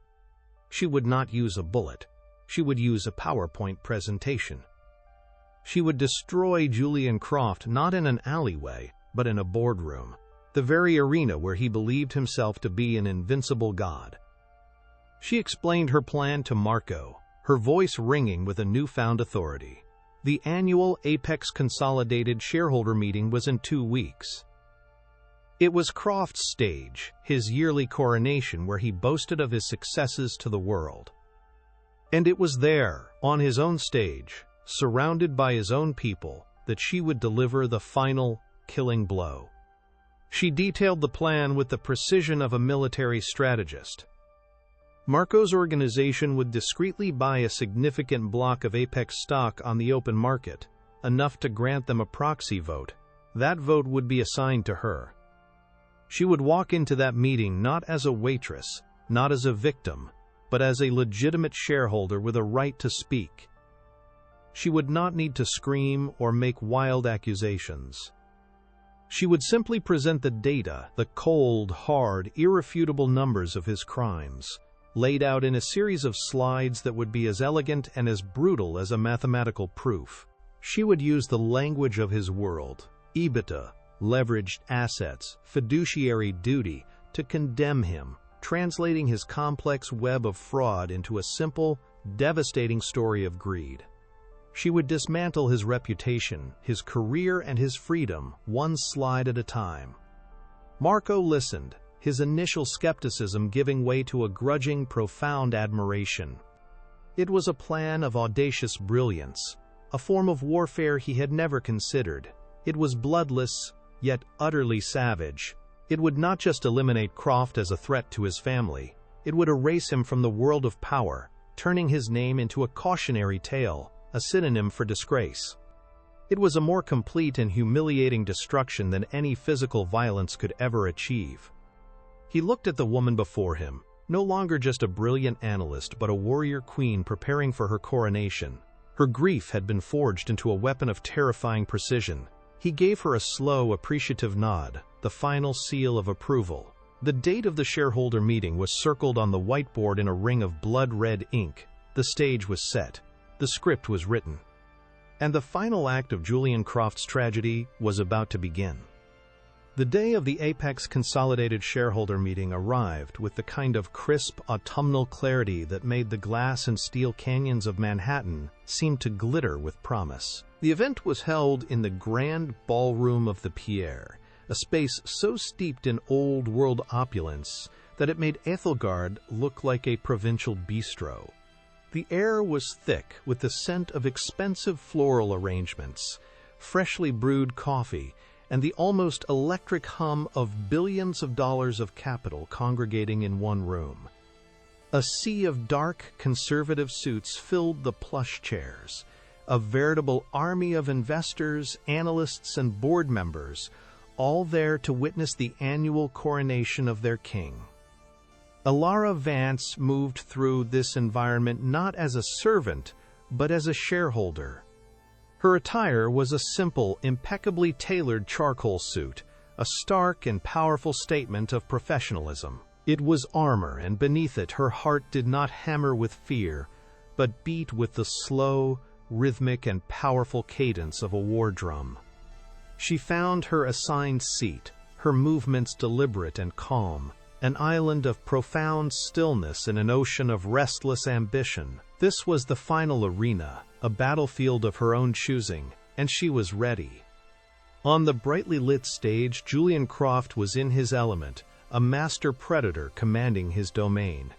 She would not use a bullet. She would use a PowerPoint presentation. She would destroy Julian Croft not in an alleyway, but in a boardroom, the very arena where he believed himself to be an invincible god. She explained her plan to Marco, her voice ringing with a newfound authority. The annual Apex Consolidated shareholder meeting was in 2 weeks. It was Croft's stage, his yearly coronation where he boasted of his successes to the world. And it was there, on his own stage, surrounded by his own people, that she would deliver the final, killing blow. She detailed the plan with the precision of a military strategist. Marco's organization would discreetly buy a significant block of Apex stock on the open market, enough to grant them a proxy vote. That vote would be assigned to her. She would walk into that meeting not as a waitress, not as a victim, but as a legitimate shareholder with a right to speak. She would not need to scream or make wild accusations. She would simply present the data, the cold, hard, irrefutable numbers of his crimes, laid out in a series of slides that would be as elegant and as brutal as a mathematical proof. She would use the language of his world, EBITDA, leveraged assets, fiduciary duty, to condemn him, translating his complex web of fraud into a simple, devastating story of greed. She would dismantle his reputation, his career, and his freedom, one slide at a time. Marco listened, his initial skepticism giving way to a grudging, profound admiration. It was a plan of audacious brilliance, a form of warfare he had never considered. It was bloodless, yet utterly savage. It would not just eliminate Croft as a threat to his family, it would erase him from the world of power, turning his name into a cautionary tale, a synonym for disgrace. It was a more complete and humiliating destruction than any physical violence could ever achieve. He looked at the woman before him, no longer just a brilliant analyst but a warrior queen preparing for her coronation. Her grief had been forged into a weapon of terrifying precision. He gave her a slow, appreciative nod, the final seal of approval. The date of the shareholder meeting was circled on the whiteboard in a ring of blood-red ink. The stage was set. The script was written. And the final act of Julian Croft's tragedy was about to begin. The day of the Apex Consolidated shareholder meeting arrived with the kind of crisp, autumnal clarity that made the glass and steel canyons of Manhattan seem to glitter with promise. The event was held in the grand ballroom of the Pierre, a space so steeped in old-world opulence that it made Ethelgard look like a provincial bistro. The air was thick with the scent of expensive floral arrangements, freshly brewed coffee, and the almost electric hum of billions of dollars of capital congregating in one room. A sea of dark, conservative suits filled the plush chairs, a veritable army of investors, analysts, and board members, all there to witness the annual coronation of their king. Ilara Vance moved through this environment not as a servant, but as a shareholder. Her attire was a simple, impeccably tailored charcoal suit, a stark and powerful statement of professionalism. It was armor, and beneath it her heart did not hammer with fear, but beat with the slow, rhythmic, and powerful cadence of a war drum. She found her assigned seat, her movements deliberate and calm, an island of profound stillness in an ocean of restless ambition. This was the final arena, a battlefield of her own choosing, and she was ready. On the brightly lit stage, Julian Croft was in his element, a master predator commanding his domain.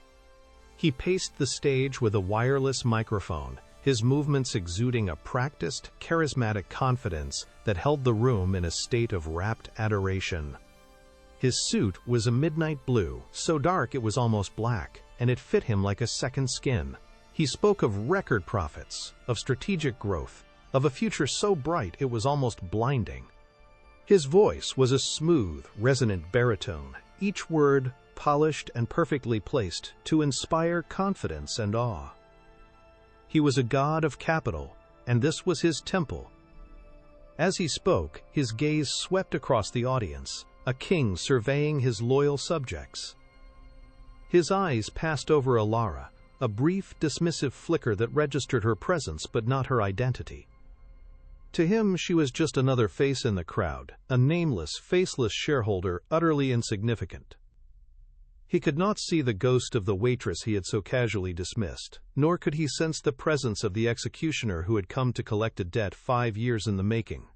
He paced the stage with a wireless microphone, his movements exuding a practiced, charismatic confidence that held the room in a state of rapt adoration. His suit was a midnight blue, so dark it was almost black, and it fit him like a second skin. He spoke of record profits, of strategic growth, of a future so bright it was almost blinding. His voice was a smooth, resonant baritone, each word polished and perfectly placed to inspire confidence and awe. He was a god of capital, and this was his temple. As he spoke, his gaze swept across the audience, a king surveying his loyal subjects. His eyes passed over Alara, a brief, dismissive flicker that registered her presence but not her identity. To him, she was just another face in the crowd, a nameless, faceless shareholder, utterly insignificant. He could not see the ghost of the waitress he had so casually dismissed, nor could he sense the presence of the executioner who had come to collect a debt 5 years in the making.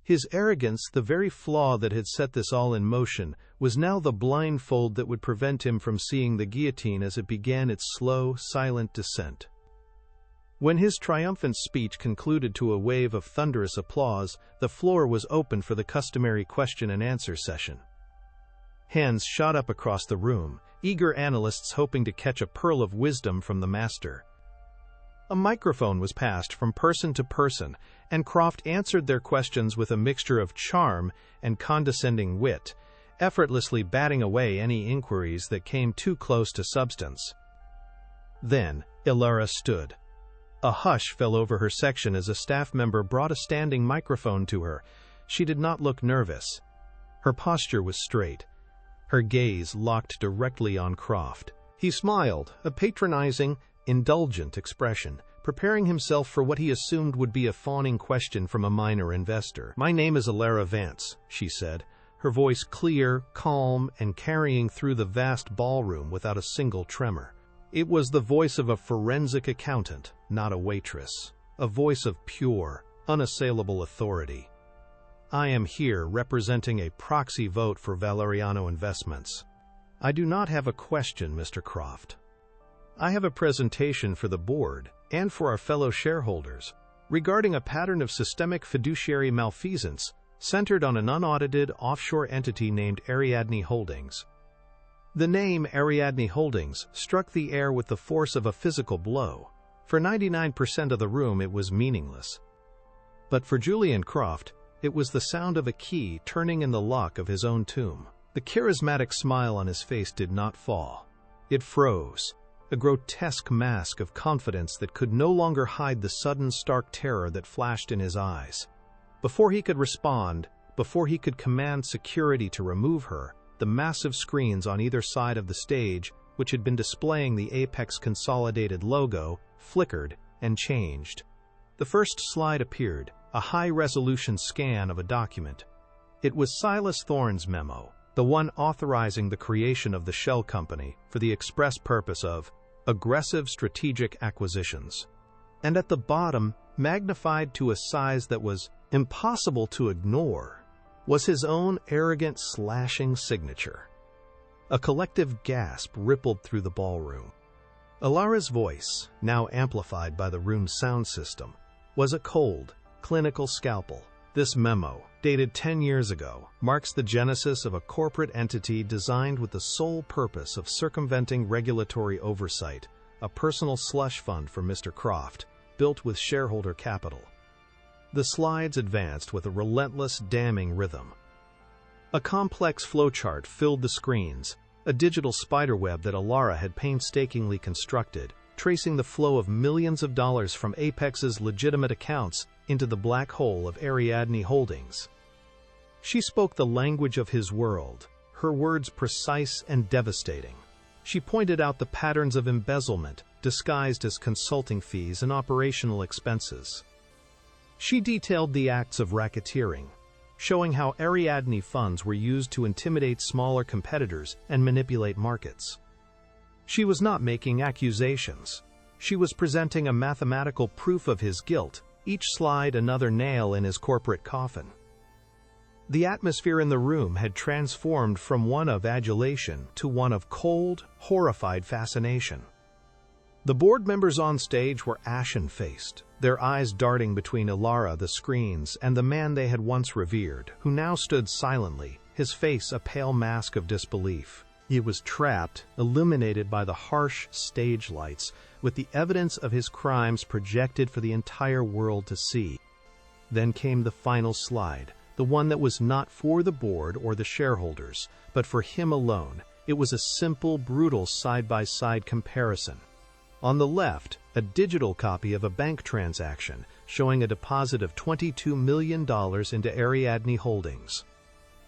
His arrogance, the very flaw that had set this all in motion, was now the blindfold that would prevent him from seeing the guillotine as it began its slow, silent descent. When his triumphant speech concluded to a wave of thunderous applause, the floor was open for the customary question-and-answer session. Hands shot up across the room, eager analysts hoping to catch a pearl of wisdom from the master. A microphone was passed from person to person, and Croft answered their questions with a mixture of charm and condescending wit, effortlessly batting away any inquiries that came too close to substance. Then, Alara stood. A hush fell over her section as a staff member brought a standing microphone to her. She did not look nervous. Her posture was straight, her gaze locked directly on Croft. He smiled, a patronizing, indulgent expression, preparing himself for what he assumed would be a fawning question from a minor investor. "My name is Alara Vance," she said, her voice clear, calm, and carrying through the vast ballroom without a single tremor. It was the voice of a forensic accountant, not a waitress, a voice of pure, unassailable authority. "I am here representing a proxy vote for Valeriano Investments. I do not have a question, Mr. Croft. I have a presentation for the board and for our fellow shareholders regarding a pattern of systemic fiduciary malfeasance centered on an unaudited offshore entity named Ariadne Holdings." The name Ariadne Holdings struck the air with the force of a physical blow. For 99% of the room it was meaningless. But for Julian Croft, it was the sound of a key turning in the lock of his own tomb. The charismatic smile on his face did not fall. It froze, a grotesque mask of confidence that could no longer hide the sudden stark terror that flashed in his eyes. Before he could respond, before he could command security to remove her, the massive screens on either side of the stage, which had been displaying the Apex Consolidated logo, flickered and changed. The first slide appeared, a high-resolution scan of a document. It was Silas Thorne's memo, the one authorizing the creation of the shell company for the express purpose of aggressive strategic acquisitions. And at the bottom, magnified to a size that was impossible to ignore, was his own arrogant, slashing signature. A collective gasp rippled through the ballroom. Alara's voice, now amplified by the room's sound system, was a cold, clinical scalpel. "This memo, dated 10 years ago, marks the genesis of a corporate entity designed with the sole purpose of circumventing regulatory oversight, a personal slush fund for Mr. Croft, built with shareholder capital." The slides advanced with a relentless, damning rhythm. A complex flowchart filled the screens, a digital spiderweb that Alara had painstakingly constructed, tracing the flow of millions of dollars from Apex's legitimate accounts into the black hole of Ariadne Holdings. She spoke the language of his world, her words precise and devastating. She pointed out the patterns of embezzlement, disguised as consulting fees and operational expenses. She detailed the acts of racketeering, showing how Ariadne funds were used to intimidate smaller competitors and manipulate markets. She was not making accusations. She was presenting a mathematical proof of his guilt, each slide another nail in his corporate coffin. The atmosphere in the room had transformed from one of adulation to one of cold, horrified fascination. The board members on stage were ashen-faced, their eyes darting between Ilara, the screens, and the man they had once revered, who now stood silently, his face a pale mask of disbelief. He was trapped, illuminated by the harsh stage lights, with the evidence of his crimes projected for the entire world to see. Then came the final slide, the one that was not for the board or the shareholders, but for him alone. It was a simple, brutal side-by-side comparison. On the left, a digital copy of a bank transaction showing a deposit of $22 million into Ariadne Holdings.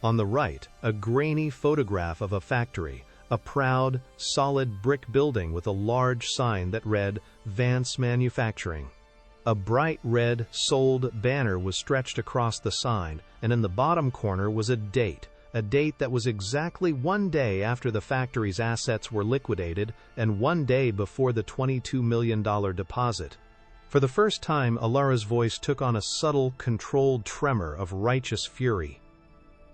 On the right, a grainy photograph of a factory, a proud, solid brick building with a large sign that read, Vance Manufacturing. A bright red, sold banner was stretched across the sign, and in the bottom corner was a date that was exactly 1 day after the factory's assets were liquidated and 1 day before the $22 million deposit. For the first time, Ilara's voice took on a subtle, controlled tremor of righteous fury.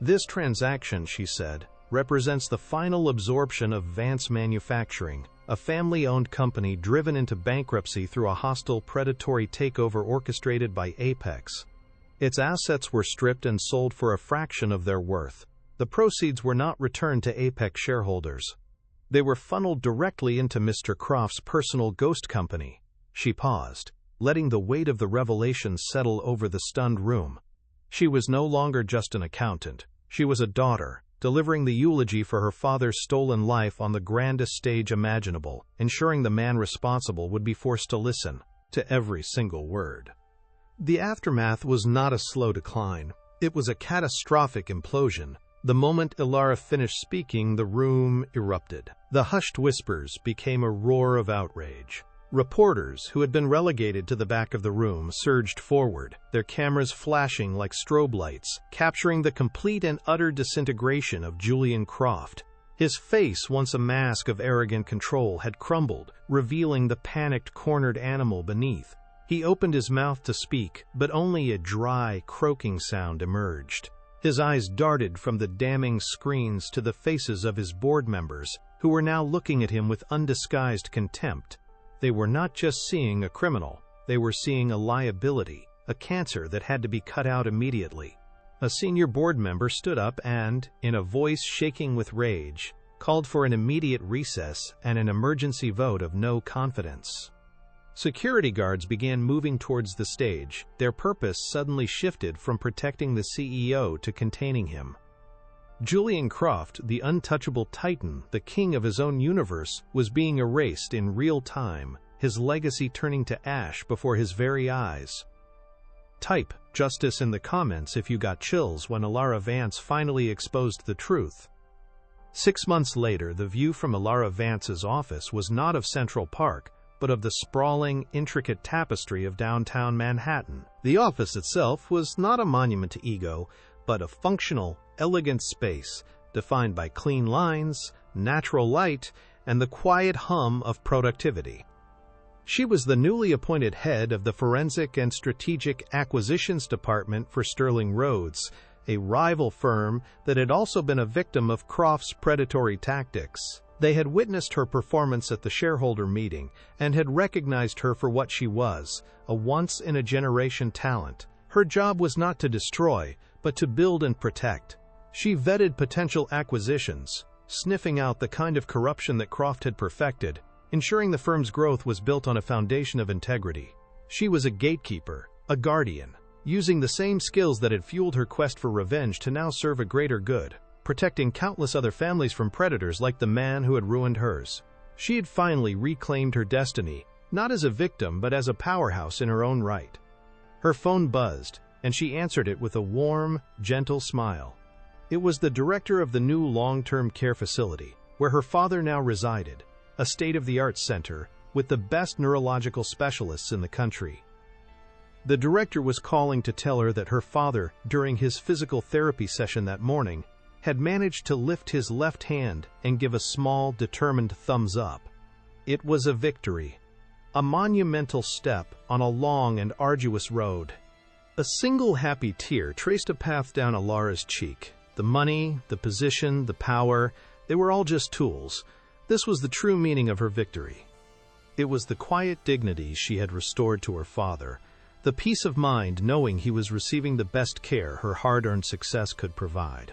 This transaction, she said, represents the final absorption of Vance Manufacturing, a family-owned company driven into bankruptcy through a hostile, predatory takeover orchestrated by Apex. Its assets were stripped and sold for a fraction of their worth. The proceeds were not returned to Apex shareholders. They were funneled directly into Mr. Croft's personal ghost company. She paused, letting the weight of the revelation settle over the stunned room. She was no longer just an accountant. She was a daughter, delivering the eulogy for her father's stolen life on the grandest stage imaginable, ensuring the man responsible would be forced to listen to every single word. The aftermath was not a slow decline. It was a catastrophic implosion. The moment Ilara finished speaking, the room erupted. The hushed whispers became a roar of outrage. Reporters, who had been relegated to the back of the room, surged forward, their cameras flashing like strobe lights, capturing the complete and utter disintegration of Julian Croft. His face, once a mask of arrogant control, had crumbled, revealing the panicked, cornered animal beneath. He opened his mouth to speak, but only a dry, croaking sound emerged. His eyes darted from the damning screens to the faces of his board members, who were now looking at him with undisguised contempt. They were not just seeing a criminal, they were seeing a liability, a cancer that had to be cut out immediately. A senior board member stood up and, in a voice shaking with rage, called for an immediate recess and an emergency vote of no confidence. Security guards began moving towards the stage. Their purpose suddenly shifted from protecting the CEO to containing him. Julian Croft, the untouchable titan, the king of his own universe, was being erased in real time, his legacy turning to ash before his very eyes. Type "Justice" in the comments if you got chills when Ilara Vance finally exposed the truth. 6 months later, the view from Ilara Vance's office was not of Central Park, but of the sprawling, intricate tapestry of downtown Manhattan. The office itself was not a monument to ego, but a functional, elegant space defined by clean lines, natural light, and the quiet hum of productivity. She was the newly appointed head of the Forensic and Strategic Acquisitions Department for Sterling Rhodes, a rival firm that had also been a victim of Croft's predatory tactics. They had witnessed her performance at the shareholder meeting and had recognized her for what she was, a once-in-a-generation talent. Her job was not to destroy, but to build and protect. She vetted potential acquisitions, sniffing out the kind of corruption that Croft had perfected, ensuring the firm's growth was built on a foundation of integrity. She was a gatekeeper, a guardian, using the same skills that had fueled her quest for revenge to now serve a greater good, protecting countless other families from predators like the man who had ruined hers. She had finally reclaimed her destiny, not as a victim but as a powerhouse in her own right. Her phone buzzed, and she answered it with a warm, gentle smile. It was the director of the new long-term care facility, where her father now resided, a state-of-the-art center with the best neurological specialists in the country. The director was calling to tell her that her father, during his physical therapy session that morning, had managed to lift his left hand and give a small, determined thumbs up. It was a victory, a monumental step on a long and arduous road. A single happy tear traced a path down Alara's cheek. The money, the position, the power, they were all just tools. This was the true meaning of her victory. It was the quiet dignity she had restored to her father, the peace of mind knowing he was receiving the best care her hard-earned success could provide.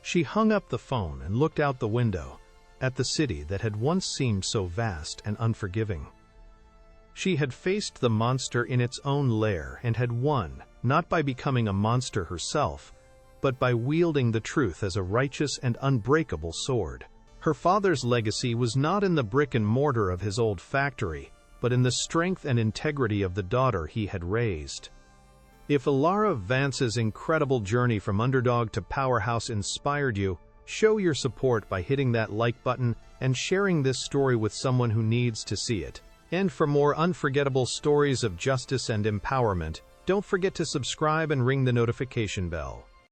She hung up the phone and looked out the window, at the city that had once seemed so vast and unforgiving. She had faced the monster in its own lair and had won, not by becoming a monster herself, but by wielding the truth as a righteous and unbreakable sword. Her father's legacy was not in the brick and mortar of his old factory, but in the strength and integrity of the daughter he had raised. If Alara Vance's incredible journey from underdog to powerhouse inspired you, show your support by hitting that like button and sharing this story with someone who needs to see it. And for more unforgettable stories of justice and empowerment, don't forget to subscribe and ring the notification bell.